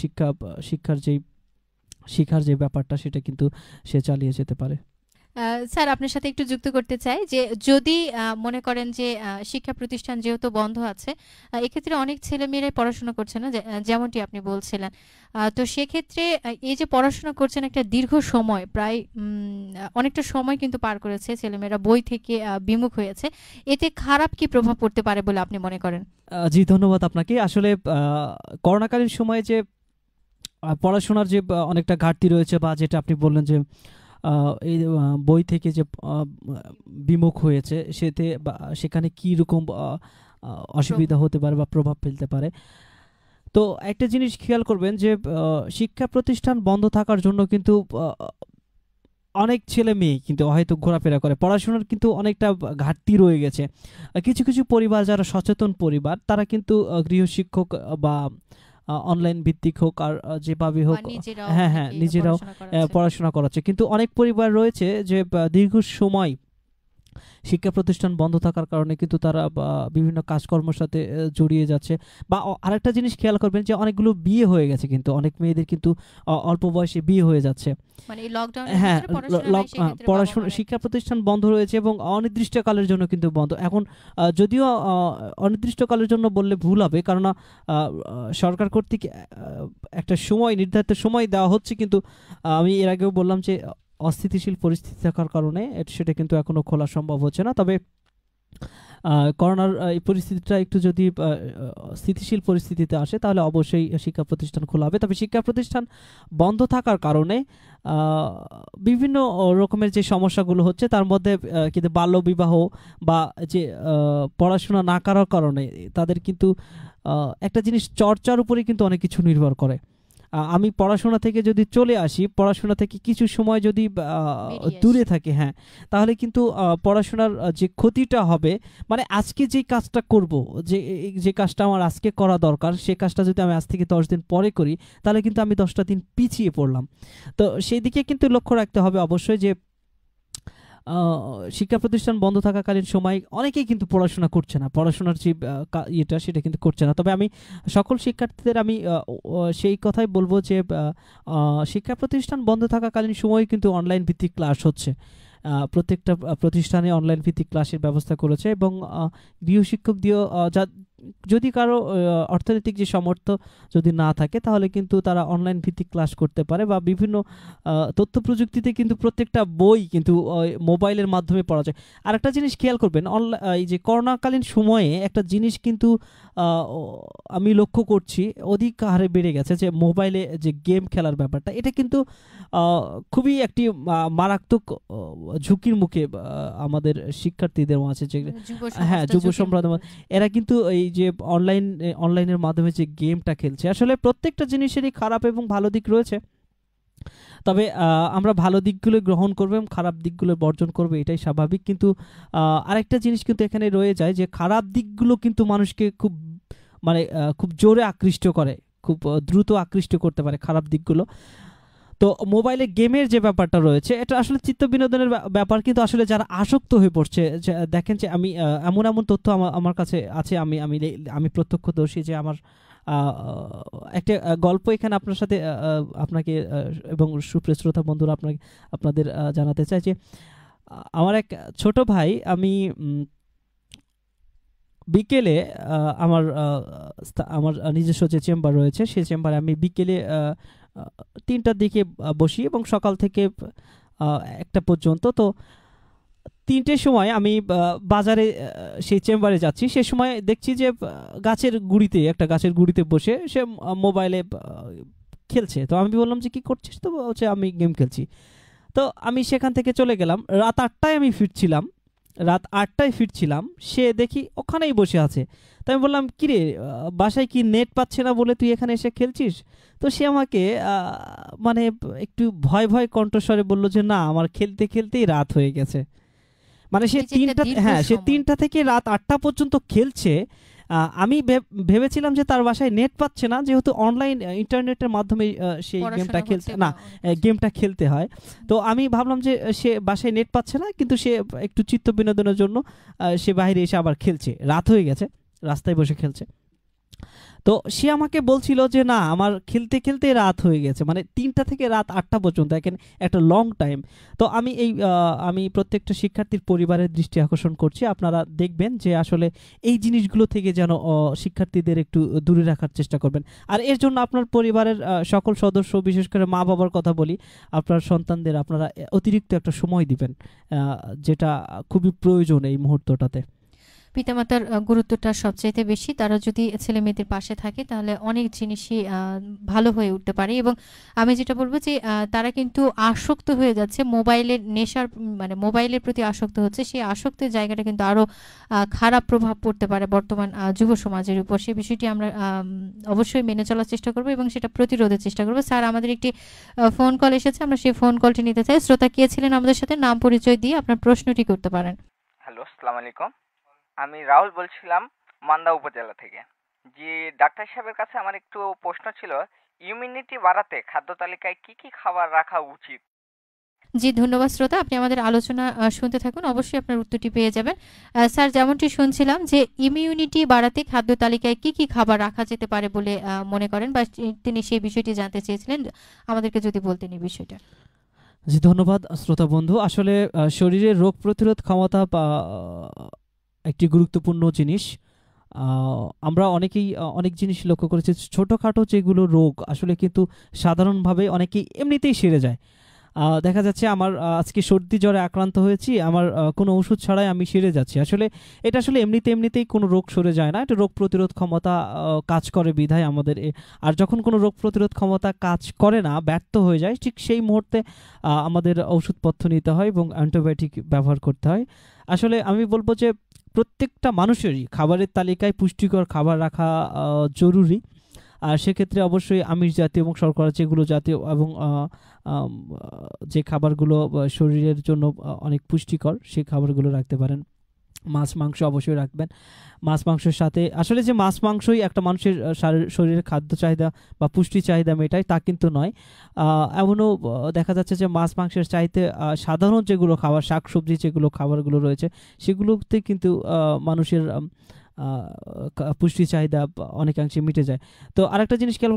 শিক্ষার যে ব্যাপারটা, সেটা কিন্তু সে চালিয়ে যেতে পারে। স্যার, আপনার সাথে একটু যুক্ত করতে চাই, যে যদি মনে করেন যে শিক্ষা প্রতিষ্ঠান যেহেতু বন্ধ আছে, এক্ষেত্রে অনেক ছেলেমেয়েরাই পড়াশোনা করছে না, যেমনটি আপনি বলছিলেন। তো সেক্ষেত্রে এই যে পড়াশোনা করছেন একটা দীর্ঘ সময়, প্রায় অনেকটা সময় কিন্তু পার করেছে ছেলেমেয়েরা, বই থেকে বিমুখ হয়েছে, এতে খারাপ কি প্রভাব পড়তে পারে বলে আপনি মনে করেন? জি, ধন্যবাদ আপনাকে। আসলে করোনাকালীন সময়ে যে পড়াশোনার যে অনেকটা ঘাটতি রয়েছে, বা যেটা আপনি বললেন যে এই বই থেকে যে বিমুখ হয়েছে, সেখানে কি রকম অসুবিধা হতে পারে বা প্রভাব ফেলতে পারে। তো একটা জিনিস খেয়াল করবেন যে শিক্ষা প্রতিষ্ঠান বন্ধ থাকার জন্য কিন্তু অনেক ছেলে মেয়ে কিন্তু হয়তো ঘোরাফেরা করে, পড়াশোনার কিন্তু অনেকটা ঘাটতি রয়ে গেছে। কিছু কিছু পরিবার যারা সচেতন পরিবার, তারা কিন্তু গৃহশিক্ষক বা অনলাইন ভিত্তিক হোক আর যেভাবে হোক, হ্যাঁ হ্যাঁ, নিজেরাও পড়াশোনা করাচ্ছে। কিন্তু অনেক পরিবার রয়েছে যে দীর্ঘ সময় শিক্ষা প্রতিষ্ঠান বন্ধ থাকার কারণে কিন্তু তারা বিভিন্ন কাজকর্মের সাথে জড়িয়ে যাচ্ছে। বা আরেকটা জিনিস খেয়াল করবেন যে অনেকগুলো বিয়ে হয়ে গেছে, কিন্তু অনেক মেয়েদের কিন্তু অল্প বয়সে বিয়ে হয়ে যাচ্ছে। মানে লকডাউন, হ্যাঁ, পড়াশোনা শিক্ষা প্রতিষ্ঠান বন্ধ রয়েছে এবং অনির্দিষ্টকালের জন্য কিন্তু বন্ধ। এখন যদিও অনির্দিষ্টকালের জন্য বললে ভুল হবে, কারণ সরকার কর্তৃক একটা সময়, নির্ধারিত সময় দেওয়া হচ্ছে, কিন্তু আমি এর আগেও বললাম যে অস্থিতিশীল পরিস্থিতি থাকার কারণে সেটা কিন্তু এখনো খোলা সম্ভব হচ্ছে না। তবে করোনার এই পরিস্থিতিটা একটু যদি স্থিতিশীল পরিস্থিতিতে আসে, তাহলে অবশ্যই শিক্ষা প্রতিষ্ঠান খোলা হবে। তবে শিক্ষা প্রতিষ্ঠান বন্ধ থাকার কারণে বিভিন্ন রকমের যে সমস্যাগুলো হচ্ছে, তার মধ্যে কিন্তু বাল্যবিবাহ বা যে পড়াশোনা না করার কারণে তাদের কিন্তু একটা জিনিস, চর্চার উপরে কিন্তু অনেক কিছু নির্ভর করে। আমি পড়াশোনা থেকে যদি চলে আসি, পড়াশোনা থেকে কিছু সময় যদি দূরে থাকে, হ্যাঁ, তাহলে কিন্তু পড়াশোনার যে ক্ষতিটা হবে, মানে আজকে যে কাজটা করব, যে কাজটা আমার আজকে করা দরকার, সে কাজটা যদি আমি আজ থেকে 10 দিন পরে করি, তাহলে কিন্তু আমি 10টা দিন পিছিয়ে পড়লাম। তো সেই দিকে কিন্তু লক্ষ্য রাখতে হবে অবশ্যই যে শিক্ষা প্রতিষ্ঠান বন্ধ থাকাকালীন সময় অনেকেই কিন্তু পড়াশোনা করছে না, পড়াশোনার যে ইয়েটা সেটা কিন্তু করছে না। তবে আমি সকল শিক্ষার্থীদের আমি সেই কথাই বলবো যে শিক্ষা প্রতিষ্ঠান বন্ধ থাকাকালীন সময় কিন্তু অনলাইন ভিত্তিক ক্লাস হচ্ছে। প্রত্যেকটা প্রতিষ্ঠানে অনলাইন ভিত্তিক ক্লাসের ব্যবস্থা করেছে এবং গৃহশিক্ষক দিয়েও যদি কারো অর্থনৈতিক যে সামর্থ্য যদি না থাকে, তাহলে কিন্তু তারা অনলাইন ভিত্তিক ক্লাস করতে পারে। বা বিভিন্ন তথ্য প্রযুক্তিতে কিন্তু প্রত্যেকটা বই কিন্তু মোবাইলের মাধ্যমে পড়া যায়। আর একটা জিনিস খেয়াল করবেন, এই যে করোনাকালীন সময়ে একটা জিনিস কিন্তু আমি লক্ষ্য করছি অধিক হারে বেড়ে গেছে, যে মোবাইলে যে গেম খেলার ব্যাপারটা, এটা কিন্তু খুবই একটি মারাত্মক ঝুঁকির মুখে আমাদের শিক্ষার্থীদের মাঝে, যে হ্যাঁ যুব সম্প্রদায়, এরা কিন্তু এই যে অনলাইনের মাধ্যমে যে গেমটা খেলছে, আসলে প্রত্যেকটা জিনিসেরই খারাপ এবং ভালো দিক রয়েছে। তবে আমরা ভালো দিকগুলো গ্রহণ করব এবং খারাপ দিকগুলো বর্জন করব, এটাই স্বাভাবিক। কিন্তু আরেকটা জিনিস কিন্তু এখানে রয়ে যায়, যে খারাপ দিকগুলো কিন্তু মানুষকে খুব জোরে আকৃষ্ট করে, খুব দ্রুত আকৃষ্ট করতে পারে খারাপ দিকগুলো। তো মোবাইলে গেমের যে ব্যাপারটা রয়েছে, এটা আসলে চিত্ত বিনোদনের ব্যাপার, কিন্তু আসলে যারা আসক্ত হয়ে পড়ছে, দেখেন যে আমি এমন তথ্য আমার কাছে আছে, আমি প্রত্যক্ষদর্শী, যে আমার একটা গল্প এখানে আপনার সাথে আপনাকে এবং সুপ্রিয় শ্রোতা বন্ধুরা আপনাদের জানাতে চাই, যে আমার এক ছোট ভাই, আমি বিকেলে আমার নিজস্ব যে চেম্বার রয়েছে, সেই চেম্বারে আমি বিকেলে 3টার দিকে বসি এবং সকাল থেকে 1টা পর্যন্ত। তো 3টের সময় আমি বাজারে সেই চেম্বারে যাচ্ছি, সে সময় দেখছি যে একটা গাছের গুড়িতে বসে সে মোবাইলে খেলছে। তো আমি বললাম যে কি করছিস? তো বলছে আমি গেম খেলছি। তো আমি সেখান থেকে চলে গেলাম। রাত 8টায় ফিরছিলাম, সে দেখি ওখানেই বসে আছে। তো আমি বললাম, কিরে, বাসায় কি নেট পাচ্ছে না বলে তুই এখানে এসে খেলছিস? তো সে আমাকে মানে একটু ভয় ভয় কণ্ঠস্বরে বলল যে না, আমার খেলতে খেলতেই রাত হয়ে গেছে। মানে সে 3টা থেকে রাত 8টা পর্যন্ত খেলছে। আমি ভেবেছিলাম যে তার বাসায় নেট পাচ্ছে না, যেহেতু অনলাইন ইন্টারনেটের মাধ্যমে সেই গেমটা খেলতে হয়। তো আমি ভাবলাম যে সে বাসায় নেট পাচ্ছে না, কিন্তু সে একটু চিত্ত বিনোদনের জন্য সে বাইরে এসে আবার খেলছে, রাত হয়ে গেছে, রাস্তায় বসে খেলছে। তো সে আমাকে বলছিল যে না, আমার খেলতে খেলতে রাত হয়ে গেছে, মানে 3টা থেকে রাত 8টা পর্যন্ত, এখানে একটা লং টাইম। তো আমি প্রত্যেকটা শিক্ষার্থীর পরিবারের দৃষ্টি আকর্ষণ করছি, আপনারা দেখবেন যে আসলে এই জিনিসগুলো থেকে যেন শিক্ষার্থীদের একটু দূরে রাখার চেষ্টা করবেন। আর এর জন্য আপনার পরিবারের সকল সদস্য, বিশেষ করে মা বাবার কথা বলি, আপনার সন্তানদের আপনারা অতিরিক্ত একটা সময় দিবেন, যেটা খুবই প্রয়োজন এই মুহূর্তটাতে। পিতামাতার গুরুত্বটা সবচাইতে বেশি। তারা যদি ছেলে মেয়েদের পাশে থাকে তাহলে অনেক জিনিসই ভালো হয়ে উঠতে পারে। এবং আমি যেটা বলবো যে তারা কিন্তু আসক্ত হয়ে যাচ্ছে মোবাইলের নেশার, মানে মোবাইলের প্রতি আসক্ত হচ্ছে। সেই আসক্তের জায়গাটা কিন্তু আরও খারাপ প্রভাব পড়তে পারে বর্তমান যুব সমাজের উপর। সেই বিষয়টি আমরা অবশ্যই মেনে চলার চেষ্টা করবো এবং সেটা প্রতিরোধের চেষ্টা করবো। স্যার, আমাদের একটি ফোন কল এসেছে, আমরা সেই ফোন কলটি নিতে চাই। শ্রোতা কে ছিলেন আমাদের সাথে, নাম পরিচয় দিয়ে আপনার প্রশ্নটি করতে পারেন। হ্যালো, আসসালামু আলাইকুম। আমি রাহুল বলছিলাম মান্দা উপজেলা থেকে। জি, ডাক্তার সাহেবের কাছে আমার একটু প্রশ্ন ছিল, ইমিউনিটি বাড়াতে খাদ্য তালিকায় কি কি খাবার রাখা উচিত? জি, ধন্যবাদ শ্রোতা, আপনি আমাদের আলোচনা শুনতে থাকুন, অবশ্যই আপনার উত্তরটি পেয়ে যাবেন। স্যার, যেমনটি শুনছিলাম যে ইমিউনিটি বাড়াতে খাদ্য তালিকায় কি কি খাবার রাখা যেতে পারে বলে মনে করেন, বা তিনি সেই বিষয়টি জানতে চেয়েছিলেন, আমাদেরকে যদি বলতেন এই বিষয়টা। জি, ধন্যবাদ শ্রোতা বন্ধু। আসলে শরীরের রোগ প্রতিরোধ ক্ষমতা একটি গুরুত্বপূর্ণ জিনিস। আমরা অনেকেই অনেক জিনিস লক্ষ্য করেছি, ছোটোখাটো যেগুলো রোগ আসলে কিন্তু সাধারণভাবে অনেকেই এমনিতেই সেরে যায়। দেখা যাচ্ছে আমার আজকে সর্দি জ্বরে আক্রান্ত হয়েছি, আমার কোনো ওষুধ ছাড়াই আমি সেরে যাচ্ছি। আসলে এটা আসলে এমনিতেই কোনো রোগ সরে যায় না, এটা রোগ প্রতিরোধ ক্ষমতা কাজ করে বিধায় আমাদের। আর যখন কোনো রোগ প্রতিরোধ ক্ষমতা কাজ করে না, ব্যর্থ হয়ে যায়, ঠিক সেই মুহূর্তে আমাদের ওষুধপত্র নিতে হয় এবং অ্যান্টিবায়োটিক ব্যবহার করতে হয়। আসলে আমি বলবো যে প্রত্যেকটা মানুষেরই খাবারের তালিকায় পুষ্টিকর খাবার রাখা জরুরি। আর সেক্ষেত্রে অবশ্যই আমিষ জাতীয় এবং শর্করা যেগুলো জাতীয় এবং যে খাবারগুলো শরীরের জন্য অনেক পুষ্টিকর সেই খাবারগুলো রাখতে পারেন। মাছ মাংস অবশ্যই রাখবেন। মাছ মাংসের সাথে আসলে যে মাছ মাংসই একটা মানুষের শরীরের খাদ্য চাহিদা বা পুষ্টি চাহিদা মেটায় তা কিন্তু নয়। এমনও দেখা যাচ্ছে যে মাছ মাংসের চাইতে সাধারণ যেগুলো খাবার, শাকসবজি যেগুলো খাবারগুলো রয়েছে সেগুলোতে কিন্তু মানুষের পুষ্টি চাহিদা অনেকাংশে মিটে যায়। তো আরেকটা জিনিস খেয়াল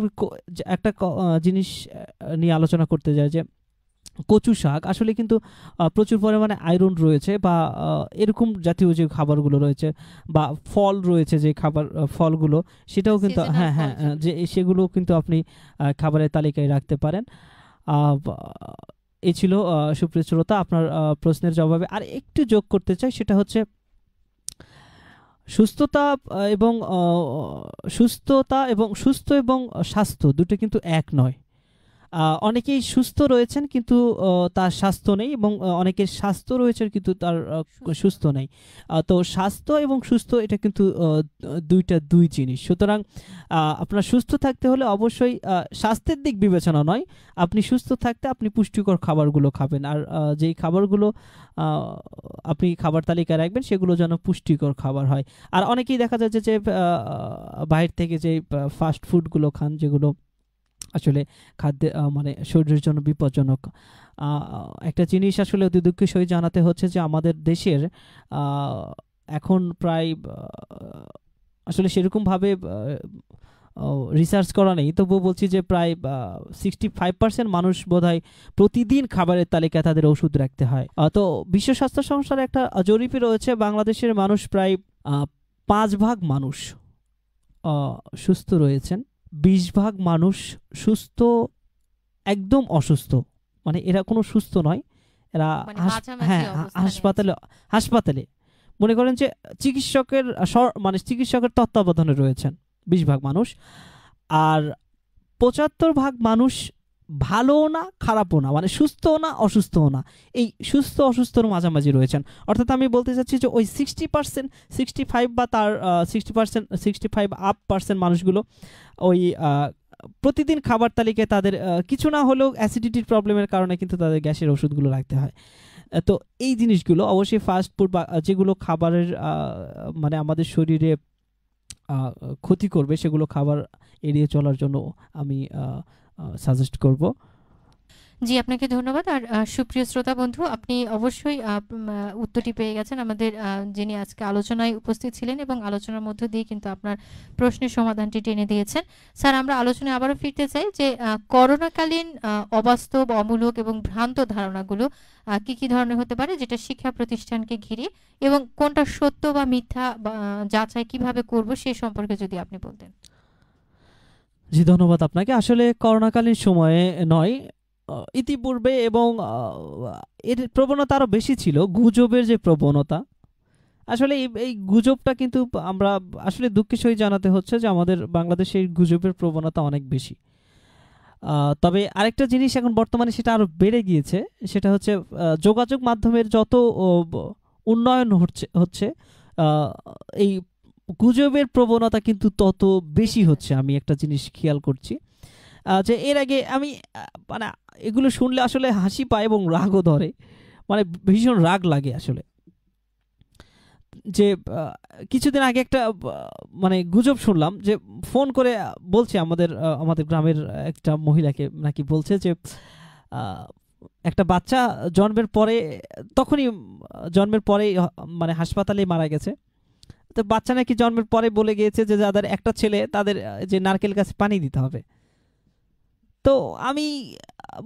একটা জিনিস নিয়ে আলোচনা করতে যায় যে কচু শাক আসলে কিন্তু প্রচুর পরিমাণে আয়রন রয়েছে, বা এরকম জাতীয় যে খাবারগুলো রয়েছে বা ফল রয়েছে, যে খাবার ফলগুলো সেটাও কিন্তু যে সেগুলো কিন্তু আপনি খাবারের তালিকায় রাখতে পারেন। এই ছিল সুপ্রিয় শ্রোতা আপনার প্রশ্নের জবাবে। আর একটু যোগ করতে চাই, সেটা হচ্ছে সুস্থতা এবং সুস্থ এবং স্বাস্থ্য দুটো কিন্তু এক নয়। অনেকেই সুস্থ রয়েছেন কিন্তু তার স্বাস্থ্য নেই, এবং অনেকের স্বাস্থ্য রয়েছে কিন্তু তার সুস্থ নেই। তো স্বাস্থ্য এবং সুস্থ এটা কিন্তু দুই জিনিস। সুতরাং আপনার সুস্থ থাকতে হলে অবশ্যই স্বাস্থ্যের দিক বিবেচনা নয়, আপনি সুস্থ থাকতে আপনি পুষ্টিকর খাবারগুলো খাবেন। আর যেই খাবারগুলো আপনি খাবার তালিকায় রাখবেন সেগুলো যেন পুষ্টিকর খাবার হয়। আর অনেকেই দেখা যাচ্ছে যে বাইরে থেকে যে ফাস্ট ফুডগুলো খান, যেগুলো আসলে খাদ্যে মানে শরীরের জন্য বিপজ্জনক। একটা জিনিস আসলে অতি দুঃখের সহিত জানাতে হচ্ছে যে আমাদের দেশের এখন প্রায় আসলে সেরকমভাবে রিসার্চ করা নেই, তবুও বলছি যে প্রায় 65% মানুষ বোধহয় প্রতিদিন খাবারের তালিকায় তাদের ওষুধ রাখতে হয়। তো বিশ্ব স্বাস্থ্য সংস্থার একটা জরিপে রয়েছে বাংলাদেশের মানুষ প্রায় 5 ভাগ মানুষ সুস্থ রয়েছেন, 20 ভাগ মানুষ সুস্থ একদম অসুস্থ, মানে এরা কোনো সুস্থ নয়, এরা হাসপাতালে মনে করেন যে চিকিৎসকের তত্ত্বাবধানে রয়েছেন 20 ভাগ মানুষ। আর 75 ভাগ মানুষ ভালো না খারাপও না, মানে সুস্থও না অসুস্থও না, এই সুস্থ অসুস্থর মাঝামাঝি রয়েছেন। অর্থাৎ আমি বলতে চাচ্ছি যে ওই 60%, 65 বা তার 65% মানুষগুলো ওই প্রতিদিন খাবার তালিকায় তাদের কিছু না হলেও অ্যাসিডিটির প্রবলেমের কারণে কিন্তু তাদের গ্যাসের ওষুধগুলো রাখতে হয়। তো এই জিনিসগুলো অবশ্যই ফাস্ট ফুড বা যেগুলো খাবারের মানে আমাদের শরীরে ক্ষতি করবে সেগুলো খাবার এড়িয়ে চলার জন্য আমি সাজেস্ট করব। জি, আপনাকে ধন্যবাদ। আর সুপ্রিয় শ্রোতা বন্ধু, আপনি অবশ্যই উত্তরটি পেয়ে গেছেন আমাদের যিনি আজকে আলোচনায় উপস্থিত ছিলেন, এবং আলোচনার মধ্য দিয়ে কিন্তু আপনার প্রশ্নের সমাধানটি টেনে দিয়েছেন। স্যার, আমরা আলোচনায় আবারও ফিরতে চাই যে করোনাকালীন অবাস্তব, অমূলক এবং ভ্রান্ত ধারণাগুলো কি ধরনের হতে পারে, যেটা শিক্ষা প্রতিষ্ঠানকে ঘিরে, এবং কোনটা সত্য বা মিথ্যা যাচাই কিভাবে করব সে সম্পর্কে যদি আপনি বলতেন। জি, ধন্যবাদ আপনাকে। আসলে করোনাকালীন সময়ে নয়, ইতিপূর্বে এবং এর প্রবণতা আরও বেশি ছিল, গুজবের যে প্রবণতা, আসলে এই গুজবটা কিন্তু আমরা আসলে দুঃখের সহিত জানাতে হচ্ছে যে আমাদের বাংলাদেশে এই গুজবের প্রবণতা অনেক বেশি। তবে আরেকটা জিনিস এখন বর্তমানে সেটা আরো বেড়ে গিয়েছে, সেটা হচ্ছে যোগাযোগ মাধ্যমের যত উন্নয়ন হচ্ছে এই গুজবের প্রবণতা কিন্তু তত বেশি হচ্ছে। আমি একটা জিনিস খেয়াল করছি যে এর আগে আমি মানে এগুলো শুনলে আসলে হাসি পায় এবং রাগও ধরে, মানে ভীষণ রাগ লাগে আসলে। যে কিছুদিন আগে একটা মানে গুজব শুনলাম যে ফোন করে বলছে আমাদের গ্রামের একটা মহিলাকে নাকি বলছে যে একটা বাচ্চা জন্মের পরে তখনই জন্মের পরেই মানে হাসপাতালে মারা গেছে। তো বাচ্চা নাকি জন্মের পরে বলে গিয়েছে যে যাদের একটা ছেলে তাদের যে নারকেল গাছে পানি দিতে হবে। তো আমি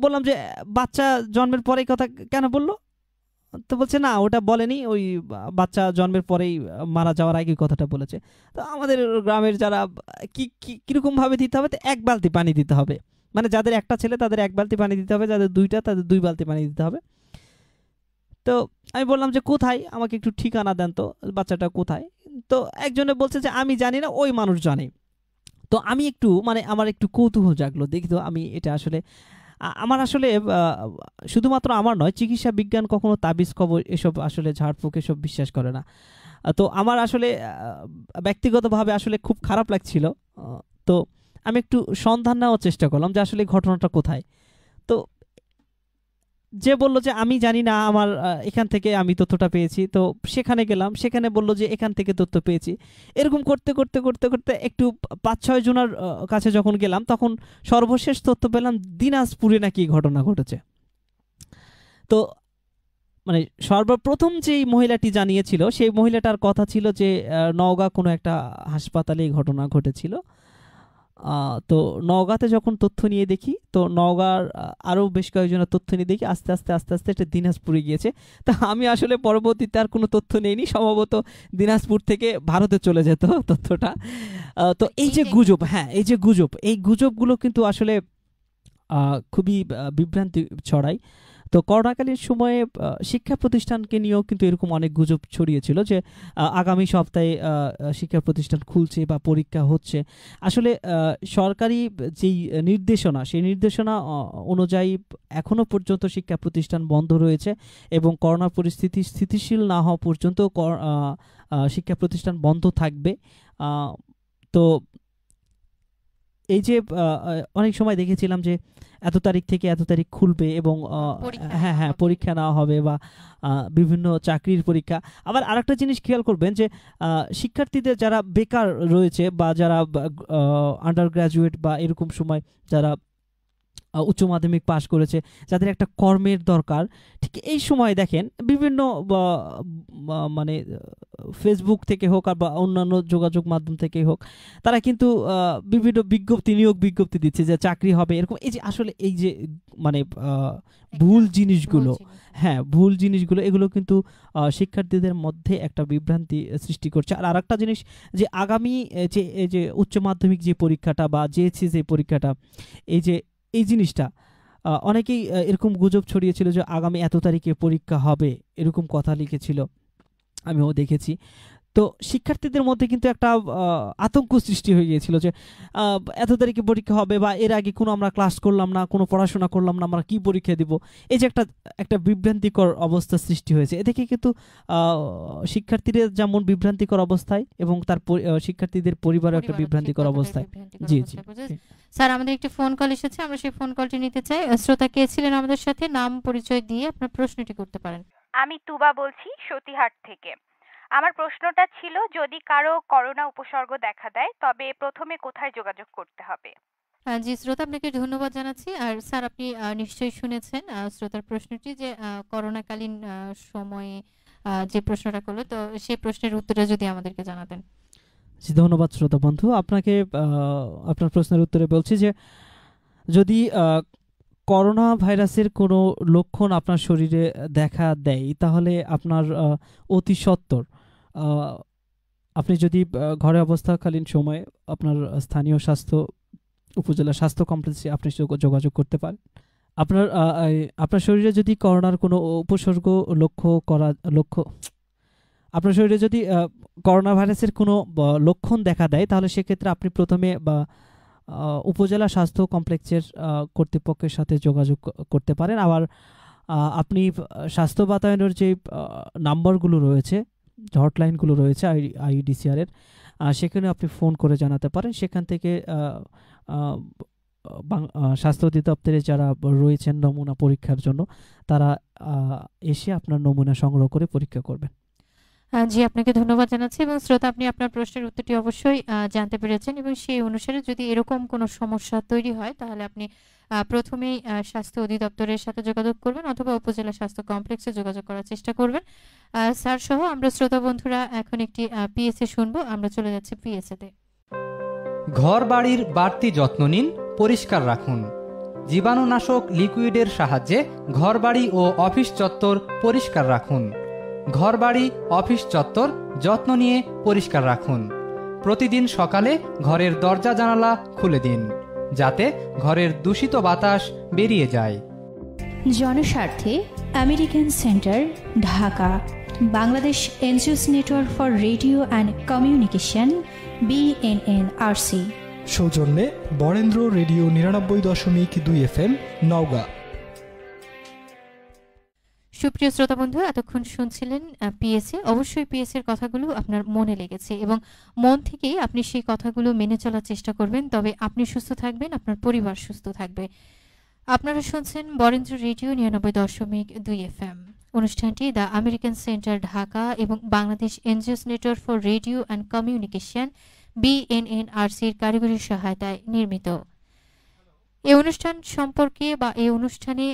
বললাম যে বাচ্চা জন্মের পরে কথা কেন বললো? তো বলছে না ওটা বলেনি, ওই বাচ্চা জন্মের পরেই মারা যাওয়ার আগে কথাটা বলেছে। তো আমাদের গ্রামের যারা কিরকম ভাবে দিতে হবে, তো 1 বালতি পানি দিতে হবে, মানে যাদের একটা ছেলে তাদের 1 বালতি পানি দিতে হবে, যাদের দুইটা তাদের 2 বালতি পানি দিতে হবে। তো আমি বললাম যে কোথায়, আমাকে একটু ঠিকানা দেন তো, বাচ্চাটা কোথায়। তো একজনে বলছে যে আমি জানি না, ওই মানুষ জানে। তো আমি একটু মানে আমার একটু কৌতূহল জাগলো, দেখি তো আমি এটা আসলে আমার আসলে শুধুমাত্র আমার নয়, চিকিৎসা বিজ্ঞান কখনো তাবিজ কবর এসব আসলে ঝাড়ফুঁক এসব বিশ্বাস করে না। তো আমার আসলে ব্যক্তিগতভাবে আসলে খুব খারাপ লাগছিল। তো আমি একটু সন্ধান নেওয়ার চেষ্টা করলাম যে আসলে ঘটনাটা কোথায়। তো যে বলল যে আমি জানি না, আমার এখান থেকে আমি তথ্যটা পেয়েছি। তো সেখানে গেলাম, সেখানে বলল যে এখান থেকে তথ্য পেয়েছি। এরকম করতে করতে করতে করতে একটু 5-6 জনের কাছে যখন গেলাম, তখন সর্বশেষ তথ্য পেলাম দিনাজপুরে নাকি ঘটনা ঘটেছে। তো মানে সর্বপ্রথম যেই মহিলাটি জানিয়েছিল সেই মহিলাটার কথা ছিল যে নওগাঁ কোনো একটা হাসপাতালে এই ঘটনা ঘটেছিল। তো নওগাঁতে যখন তথ্য নিয়ে দেখি, তো নওগাঁর আরও বেশ কয়েকজনের তথ্য নিয়ে দেখি আস্তে আস্তে এটা দিনাজপুরে গিয়েছে। তা আমি আসলে পরবর্তীতে আর কোনো তথ্য নেইনি, সম্ভবত দিনাজপুর থেকে ভারতে চলে যেত তথ্যটা। তো এই যে গুজব, হ্যাঁ এই যে গুজব, এই গুজবগুলো কিন্তু আসলে খুবই বিভ্রান্তি ছড়ায়। তো করোনাকালীন সময়ে শিক্ষা প্রতিষ্ঠানকে নিয়েও কিন্তু এরকম অনেক গুজব ছড়িয়েছিল যে আগামী সপ্তাহে শিক্ষা প্রতিষ্ঠান খুলছে বা পরীক্ষা হচ্ছে। আসলে সরকারি যেই নির্দেশনা, সেই নির্দেশনা অনুযায়ী এখনও পর্যন্ত শিক্ষা প্রতিষ্ঠান বন্ধ রয়েছে এবং করোনা পরিস্থিতি স্থিতিশীল না হওয়া পর্যন্ত শিক্ষা প্রতিষ্ঠান বন্ধ থাকবে। তো এই যে অনেক সময় দেখেছিলাম যে এত তারিখ থেকে এত তারিখ খুলবে এবং হ্যাঁ পরীক্ষা নেওয়া হবে বা বিভিন্ন চাকরির পরীক্ষা। আবার আরেকটা জিনিস খেয়াল করবেন যে শিক্ষার্থীদের যারা বেকার রয়েছে বা যারা আন্ডার গ্র্যাজুয়েট বা এরকম সময় যারা উচ্চ মাধ্যমিক পাশ করেছে, যাদের একটা কর্মের দরকার, ঠিক এই সময় দেখেন বিভিন্ন মানে ফেসবুক থেকে হোক আর বা অন্যান্য যোগাযোগ মাধ্যম থেকে হোক, তারা কিন্তু বিভিন্ন নিয়োগ বিজ্ঞপ্তি দিচ্ছে যে চাকরি হবে এরকম। এই যে আসলে এই যে মানে ভুল জিনিসগুলো, হ্যাঁ ভুল জিনিসগুলো, এগুলো কিন্তু শিক্ষার্থীদের মধ্যে একটা বিভ্রান্তি সৃষ্টি করছে। আর আরেকটা জিনিস যে আগামী যে উচ্চ মাধ্যমিক যে পরীক্ষাটা বা জেএসসি যে পরীক্ষাটা, এই জিনিসটা অনেকেই এরকম গুজব ছড়িয়েছিল যে আগামী এত তারিখে পরীক্ষা হবে, এরকম কথা লিখেছিল, আমিও দেখেছি। তো শিক্ষার্থীদের মধ্যে কিন্তু একটা আতঙ্ক সৃষ্টি হয়ে গিয়েছিল যে এত তারিখে পরীক্ষা হবে বা এর আগে কোনো আমরা ক্লাস করলাম না, কোনো পড়াশোনা করলাম না, আমরা কি পরীক্ষা দিব। এই যে একটা বিভ্রান্তিকর অবস্থা সৃষ্টি হয়েছে, এ থেকে কিন্তু শিক্ষার্থীদের যেমন বিভ্রান্তিকর অবস্থায় এবং তার শিক্ষার্থীদের পরিবারও একটা বিভ্রান্তিকর অবস্থায়। জি জি স্যার, আমাদের একটি ফোন কল এসেছে, আমরা সেই ফোন কলটি নিতে চাই। শ্রোতা কে ছিলেন আমাদের সাথে, নাম পরিচয় দিয়ে আপনার প্রশ্নটি করতে পারেন। আমি তুবা বলছি সতীহাট থেকে। আমার প্রশ্নটা ছিল, যদি কারো করোনা উপসর্গ দেখা দেয় তবে প্রথমে কোথায় যোগাযোগ করতে হবে? জি শ্রোতা, আপনাকে ধন্যবাদ জানাচ্ছি। আর স্যার, আপনি নিশ্চয়ই শুনেছেন শ্রোতার প্রশ্নটি যে করোনাকালীন সময়ে যে প্রশ্নটা করলো, তো সেই প্রশ্নের উত্তরে যদি আমাদেরকে জানাতেন। জি ধন্যবাদ শ্রোতা বন্ধু, আপনাকে আপনার প্রশ্নের উত্তরে বলছি যে যদি করোনা ভাইরাসের কোনো লক্ষণ আপনার শরীরে দেখা দেয়, তাহলে আপনার অতি সত্বর আপনি যদি ঘরে অবস্থাকালীন সময়ে আপনার স্থানীয় উপজেলা স্বাস্থ্য কমপ্লেক্সে আপনি যোগাযোগ করতে পারেন। আপনার শরীরে যদি করোনার কোনো উপসর্গ আপনার শরীরে যদি করোনা ভাইরাসের কোনো লক্ষণ দেখা দেয় তাহলে সেক্ষেত্রে আপনি প্রথমে উপজেলা স্বাস্থ্য কমপ্লেক্সের কর্তৃপক্ষের সাথে যোগাযোগ করতে পারেন। আবার আপনি স্বাস্থ্য বাতায়নের যে নাম্বারগুলো রয়েছে, হটলাইনগুলো রয়েছে আইইডিসিআর এর, সেখানে আপনি ফোন করে জানাতে পারেন। সেখান থেকে স্বাস্থ্য অধিদপ্তরে যারা রয়েছেন নমুনা পরীক্ষার জন্য, তারা এসে আপনার নমুনা সংগ্রহ করে পরীক্ষা করবেন। জি, আপনাকে ধন্যবাদ জানাচ্ছি। এবং শ্রোতা, আপনি আপনার প্রশ্নের উত্তরটি অবশ্যই জানতে পেরেছেন এবং সেই অনুসারে যদি এরকম কোনো সমস্যা তৈরি হয় তাহলে আপনি প্রথমেই স্বাস্থ্য অধিদপ্তরের সাথে যোগাযোগ করবেন অথবা উপজেলা স্বাস্থ্য কমপ্লেক্সে যোগাযোগ করার চেষ্টা করবেন। স্যার সহ আমরা শ্রোতা বন্ধুরা এখন একটি পিএসএ শুনবো। আমরা চলে যাচ্ছি পিএসএতে। ঘর বাড়ির বাড়তি যত্ন নিন, পরিষ্কার রাখুন। জীবাণুনাশক লিকুইডের সাহায্যে ঘরবাড়ি ও অফিস চত্বর পরিষ্কার রাখুন। ঘরবাড়ি অফিস চত্বর যত্ন নিয়ে পরিষ্কার রাখুন। প্রতিদিন সকালে ঘরের দরজা জানালা খুলে দিন, যাতে ঘরের দূষিত বাতাস বেরিয়ে যায়। জনস্বার্থে American Center, Dhaka. Bangladesh NGOs network for radio and communication, BNNRC। সৌজন্যে বরেন্দ্র রেডিও ৯৯.২ FM, নওগাঁ। সুপ্রিয় শ্রোতা বন্ধু, এতক্ষণ শুনছিলেন পিএসএ। অবশ্যই পিএসএ এর কথাগুলো আপনার মনে লেগেছে এবং মন থেকেই আপনি সেই কথাগুলো মেনে চলার চেষ্টা করবেন, তবে আপনি সুস্থ থাকবেন, আপনার পরিবার সুস্থ থাকবে। আপনারা শুনছেন বরেন্দ্র রেডিও ৯৯.২ FM। অনুষ্ঠানটি দ্য আমেরিকান সেন্টার, ঢাকা এবং Bangladesh NGOs network for radio and communication, BNNRC এর কারিগরি সহায়তায় নির্মিত। এই অনুষ্ঠান সম্পর্কে বা এই অনুষ্ঠানে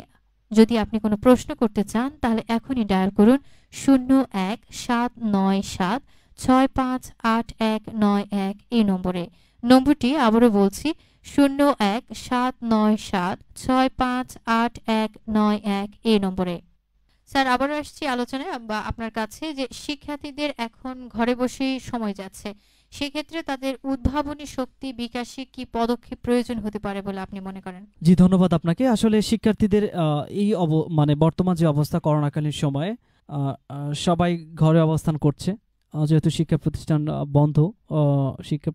যদি আপনি কোনো প্রশ্ন করতে চান তাহলে এখনই ডায়াল করুন 01-797-658191 এই নম্বরে। নম্বরটি আবারও বলছি 01-797-658191 এই নম্বরে। স্যার, আবারও আসছি আলোচনায় বা আপনার কাছে যে শিক্ষার্থীদের এখন ঘরে বসেই সময় যাচ্ছে, সেক্ষেত্রে তাদের উদ্ভাবনী শক্তি বিকাশে কি পদক্ষেপ প্রয়োজন হতে পারে বলে আপনি মনে করেন? জি, ধন্যবাদ আপনাকে। আসলে শিক্ষার্থীদের এই বর্তমান যে অবস্থা, করোনাকালীন সময়ে সবাই ঘরে অবস্থান করছে, যেহেতু শিক্ষা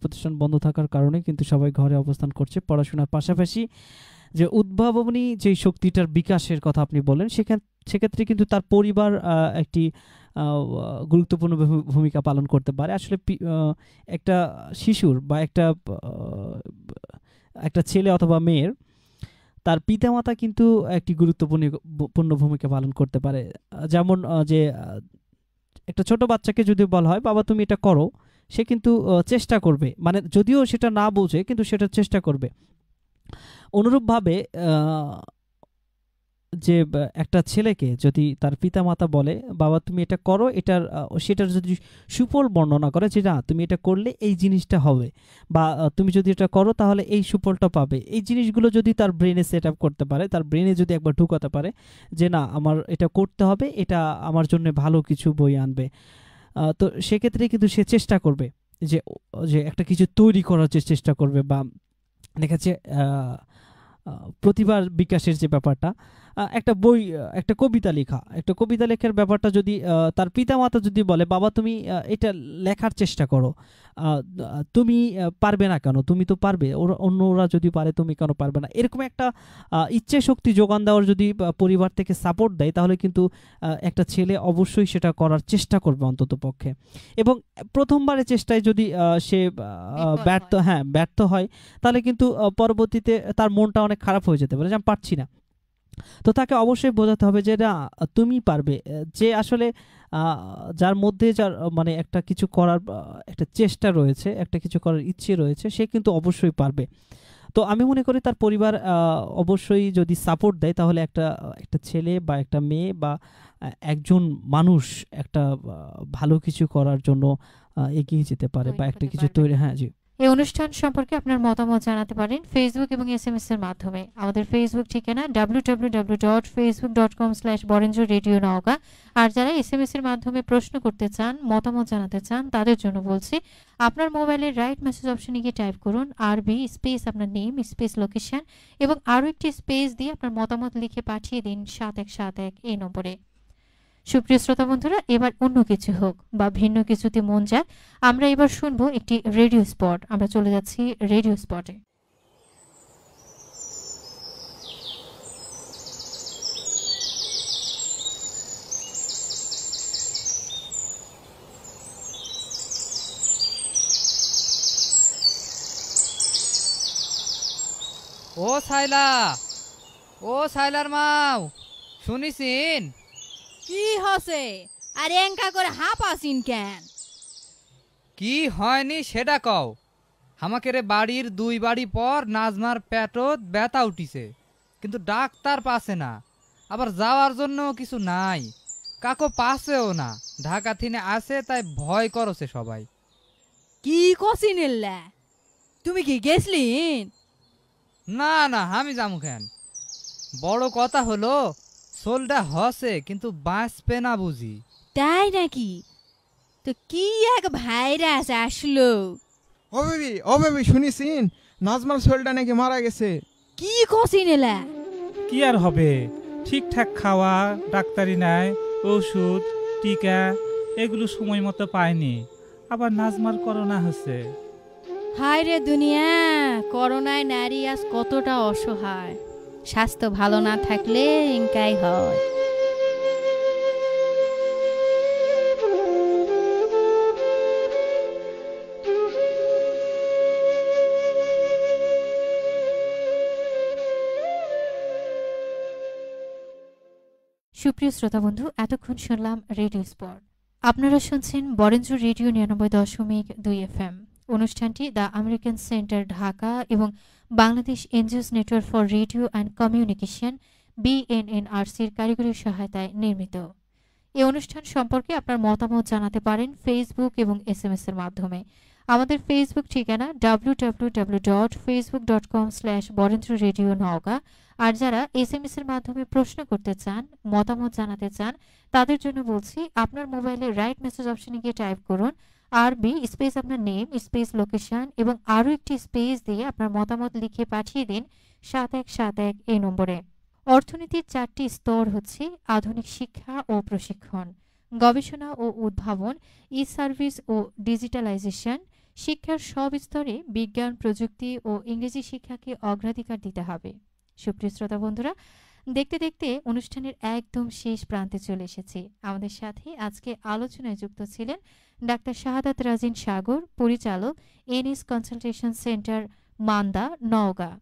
প্রতিষ্ঠান বন্ধ থাকার কারণে কিন্তু সবাই ঘরে অবস্থান করছে। পড়াশোনার পাশাপাশি যে উদ্ভাবনী যে শক্তিটার বিকাশের কথা আপনি বলেন, সেক্ষেত্রে কিন্তু তার পরিবার একটি গুরুত্বপূর্ণ ভূমিকা পালন করতে পারে। আসলে একটা শিশুর বা একটা ছেলে অথবা মেয়ের তার পিতামাতা কিন্তু একটি গুরুত্বপূর্ণ ভূমিকা পালন করতে পারে। যেমন যে একটা ছোট বাচ্চাকে যদি বলা হয় বাবা তুমি এটা করো, সে কিন্তু চেষ্টা করবে, মানে যদিও সেটা না বোঝে কিন্তু সেটা চেষ্টা করবে। অনুরূপভাবে যে একটা ছেলেকে যদি তার পিতামাতা বলে বাবা তুমি এটা করো, সেটার যদি সুফল বর্ণনা করে যে না তুমি এটা করলে এই জিনিসটা হবে, বা তুমি যদি এটা করো তাহলে এই সুফলটা পাবে, এই জিনিসগুলো যদি তার ব্রেনে সেট আপ করতে পারে, তার ব্রেনে যদি একবার ঢুকাতে পারে যে না আমার এটা করতে হবে, এটা আমার জন্য ভালো কিছু বই আনবে, তো সেক্ষেত্রে কিন্তু সে চেষ্টা করবে যে একটা কিছু তৈরি করার চেষ্টা করবে। বা দেখা যাচ্ছে প্রতিভার বিকাশের যে ব্যাপারটা, একটা কবিতা লেখার ব্যাপারটা যদি তার পিতামাতা যদি বলে বাবা তুমি এটা লেখার চেষ্টা করো, তুমি পারবে না কেন, তুমি তো পারবে, অন্যরা যদি পারে তুমি কেন পারবে না, এরকম একটা ইচ্ছে শক্তি যোগান দেওয়ার যদি পরিবার থেকে সাপোর্ট দেয় তাহলে কিন্তু একটা ছেলে অবশ্যই সেটা করার চেষ্টা করবে অন্তত পক্ষে। এবং প্রথমবারের চেষ্টায় যদি সে ব্যর্থ হয় তাহলে কিন্তু পরবর্তীতে তার মনটা অনেক খারাপ হয়ে যেতে পারে যে আমি পারছি না। তো তাকে অবশ্যই বোঝাতে হবে যে না তুমি পারবে, যে আসলে যার মধ্যে মানে একটা কিছু করার একটা চেষ্টা রয়েছে, একটা কিছু করার ইচ্ছে রয়েছে, সে কিন্তু অবশ্যই পারবে। তো আমি মনে করি তার পরিবার অবশ্যই যদি সাপোর্ট দেয় তাহলে একটা ছেলে বা একটা মেয়ে বা একজন মানুষ একটা ভালো কিছু করার জন্য এগিয়ে যেতে পারে বা একটা কিছু তৈরি। হ্যাঁ জি। এই অনুষ্ঠান সম্পর্কে আপনার মতামত জানাতে পারেন ফেসবুক এবং SMS এর মাধ্যমে। আমাদের ফেসবুক ঠিকানা www.facebook.com/বরেন্দ্ররেডিও-নওগাঁ। আর যারা SMS এর মাধ্যমে প্রশ্ন করতে চান, মতামত জানাতে চান, তাদের জন্য বলছি আপনার মোবাইলের রাইট মেসেজ অপশনে গিয়ে টাইপ করুন RB স্পেস আপনার নেম স্পেস লোকেশন এবং আরও একটি স্পেস দিয়ে আপনার মতামত লিখে পাঠিয়ে দিন 7171 এই নম্বরে। সুপ্রিয় শ্রোতা বন্ধুরা, এবার অন্য কিছু হোক বা ভিন্ন কিছুতে মন যাক, আমরা এবার শুনবো একটি রেডিও স্পট। আমরা চলে যাচ্ছি রেডিও স্পটে। ও সাইলা, ও সাইলার মাও, শুনিসিন? কি হসে? আর এঙ্কা করে হাঁপাসিন কেন? কি হয়নি সেটা কও। আমাকে রে বাড়ির 2 বাড়ি পর নাজমার পেটত ব্যথা উঠিছে, কিন্তু ডাক্তার পাছে না, আবার যাওয়ার জন্য কিছু নাই, কাকো পাছেও না। ঢাকা থিনে আসে তাই ভয় করছে সবাই। কি কসিনেল্লা? তুমি কি গেছলিন? না না, আমি যামু কেন? বড় কথা হলো সোলটা হসে কিন্তু বাঁচবে না বুঝি। তাই নাকি? তো কি এক ভাইরাস আসলো? ও বেবি শুনিসিন? নাজমার শরীরটা নাকি মারা গেছে। কি কসিনেলা? কি আর হবে, ঠিকঠাক খাওয়া, ডাক্তারি নাই, ওষুধ, টিকা এগুলো সময় মতো পায়নি, আবার নাজমার করোনা হচ্ছে। হায় রে দুনিয়া, করোনায় নারী আজ কতটা অসহায়। স্বাস্থ্য ভালো না থাকলে এঙ্কাই হয়। সুপ্রিয় শ্রোতা বন্ধু, এতক্ষণ শুনলাম রেডিও স্পট। আপনারা শুনছেন বরেন্দ্র রেডিও 99.2 FM। অনুষ্ঠানটি দ্য আমেরিকান সেন্টার ঢাকা এবং Bangladesh NGOs network for radio and communication BNNRC'র কারিগরি সহায়তায় নির্মিত। এই অনুষ্ঠান সম্পর্কে আপনার মতামত জানাতে পারেন ফেসবুক এবং SMS এর মাধ্যমে। আমাদের ফেসবুক ঠিকানা www.facebook.com/বরেন্দ্ররেডিও-নওগাঁ। আর যারা SMS এর মাধ্যমে প্রশ্ন করতে চান, মতামত জানাতে চান, তাদের জন্য বলছি আপনার মোবাইলে রাইট মেসেজ অপশনে গিয়ে টাইপ করুন RB স্পেস আপনার নেম স্পেস লোকেশন এবং আরও একটি স্পেস দিয়ে আপনার মতামত লিখে পাঠিয়ে দিন 7171 এই নম্বরে। অর্থনীতির 4টি স্তর হচ্ছে আধুনিক শিক্ষা ও প্রশিক্ষণ, গবেষণা ও উদ্ভাবন, ই-সার্ভিস ও ডিজিটালাইজেশন। শিক্ষার সব স্তরে বিজ্ঞান, প্রযুক্তি ও ইংরেজি শিক্ষাকে অগ্রাধিকার দিতে হবে। সুপ্রিয় শ্রোতা বন্ধুরা, দেখতে দেখতে অনুষ্ঠানের একদম শেষ প্রান্তে চলে এসেছি। আমাদের সাথে আজকে আলোচনায় যুক্ত ছিলেন ডাক্তার শাহাদাত রাজিন সাগর, পরিচালক NS consultation centre, Manda, Naogaon.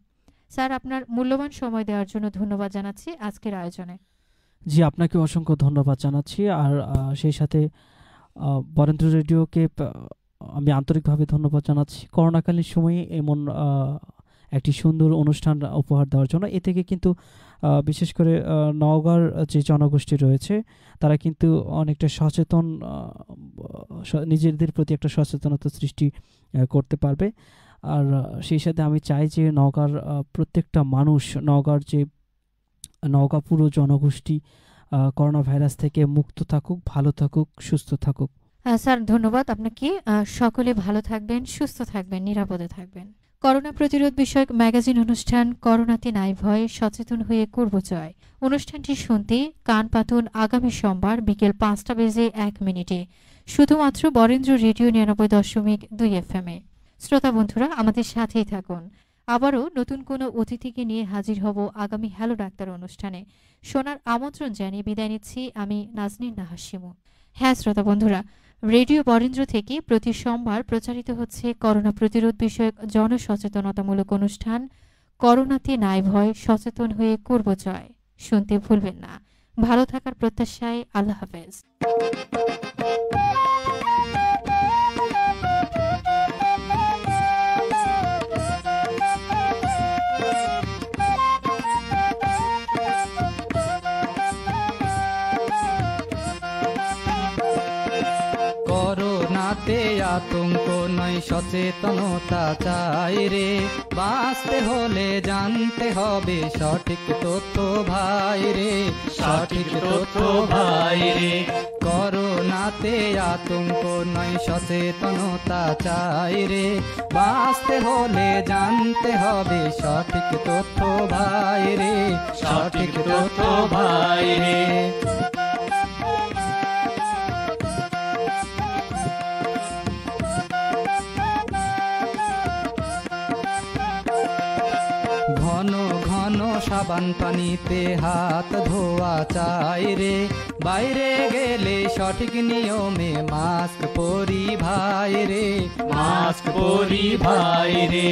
Sir, আপনার মূল্যবান সময় দেওয়ার জন্য ধন্যবাদ জানাচ্ছি আজকের আয়োজনে। জি, আপনাকে অসংখ্য ধন্যবাদ জানাচ্ছি। আর সেই সাথে বরেন্দ্র রেডিওকে আমি আন্তরিকভাবে ধন্যবাদ জানাচ্ছি করোনাকালীন সময়ে এমন একটি সুন্দর অনুষ্ঠান উপহার দেওয়ার জন্য। এ থেকে কিন্তু বিশেষ করে নওগাঁর যে জনগোষ্ঠী রয়েছে তারা কিন্তু অনেকটা সচেতন, নিজেদের প্রতি একটা সচেতনতা সৃষ্টি করতে পারবে। আর সেই সাথে আমি চাই যে নওগাঁর প্রত্যেকটা মানুষ, নওগাঁ পুরো জনগোষ্ঠী করোনা ভাইরাস থেকে মুক্ত থাকুক, ভালো থাকুক, সুস্থ থাকুক। স্যার, ধন্যবাদ আপনাকে। সকলে ভালো থাকবেন, সুস্থ থাকবেন, নিরাপদে থাকবেন। করোনা প্রতিরোধ বিষয়ক ম্যাগাজিন অনুষ্ঠান করোনাতে নাই ভয়, সচেতন হয়ে করব জয়। অনুষ্ঠানটি শুনতে কান পাতুন আগামী সোমবার বিকেল 5:01 শুধুমাত্র বরেন্দ্র রেডিও 99.2 FM এ। শ্রোতা বন্ধুরা, আমাদের সাথেই থাকুন। আবারও নতুন কোনো অতিথিকে নিয়ে হাজির হব আগামী হ্যালো ডাক্তার অনুষ্ঠানে। শোনার আমন্ত্রণ জানিয়ে বিদায় নিচ্ছি আমি নাজনীন নাহার শিমু। হ্যাঁ শ্রোতা বন্ধুরা, রেডিও বরেন্দ্র থেকে প্রতি সোমবার প্রচারিত হচ্ছে করোনা প্রতিরোধ বিষয়ক জনসচেতনতামূলক অনুষ্ঠান করোনাতে নাই ভয়, সচেতন হয়ে করব জয়। শুনতে ভুলবেন না। ভালো থাকার প্রত্যাশায় আল্লাহ হাফেজ। করোনাতে আতঙ্ক নয়, সচেতনতা চাই রে। বাঁচতে হলে জানতে হবে সঠিক তথ্য ভাই রে, সঠিক তথ্য ভাই রে। করোনাতে আতঙ্ক নয়, সচেতনতা চাই রে। বাঁচতে হলে জানতে হবে সঠিক তথ্য ভাই রে, সঠিক তথ্য ভাই রে। সাবান পানিতে হাত ধোয়া চাই রে, বাইরে গেলে সঠিক নিয়মে মাস্ক পরি ভাই রে, মাস্ক পরি ভাই রে।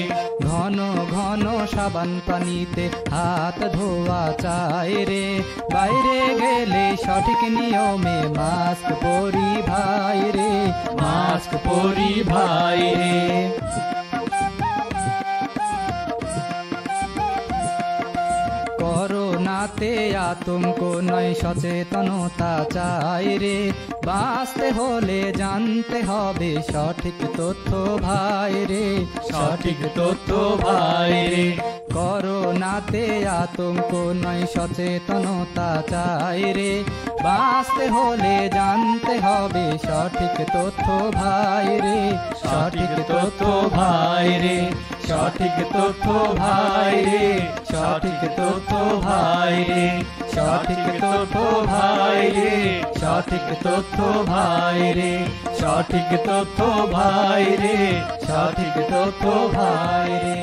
ঘন ঘন সাবান পানিতে হাত ধোয়া চাই রে, বাইরে গেলে সঠিক নিয়মে মাস্ক পরি ভাই রে, মাস্ক পরি ভাই রে। করোনাতে আতঙ্ক নয় সচেতনতা চাই রে, বাঁচতে হলে জানতে হবে সঠিক তথ্য ভাই রে, সঠিক তথ্য ভাই রে। করোনাতে আতঙ্ক নয় সচেতনতা চাই রে, বাঁচতে হলে জানতে হবে সঠিক তথ্য ভাই রে, সঠিক তথ্য ভাই রে, সঠিক তথ্য ভাই রে, সঠিক তথ্য ভাই রে, সঠিক তথ্য ভাই রে, সঠিক তথ্য ভাই রে, সঠিক তথ্য ভাই রে, সঠিক তথ্য ভাই রে।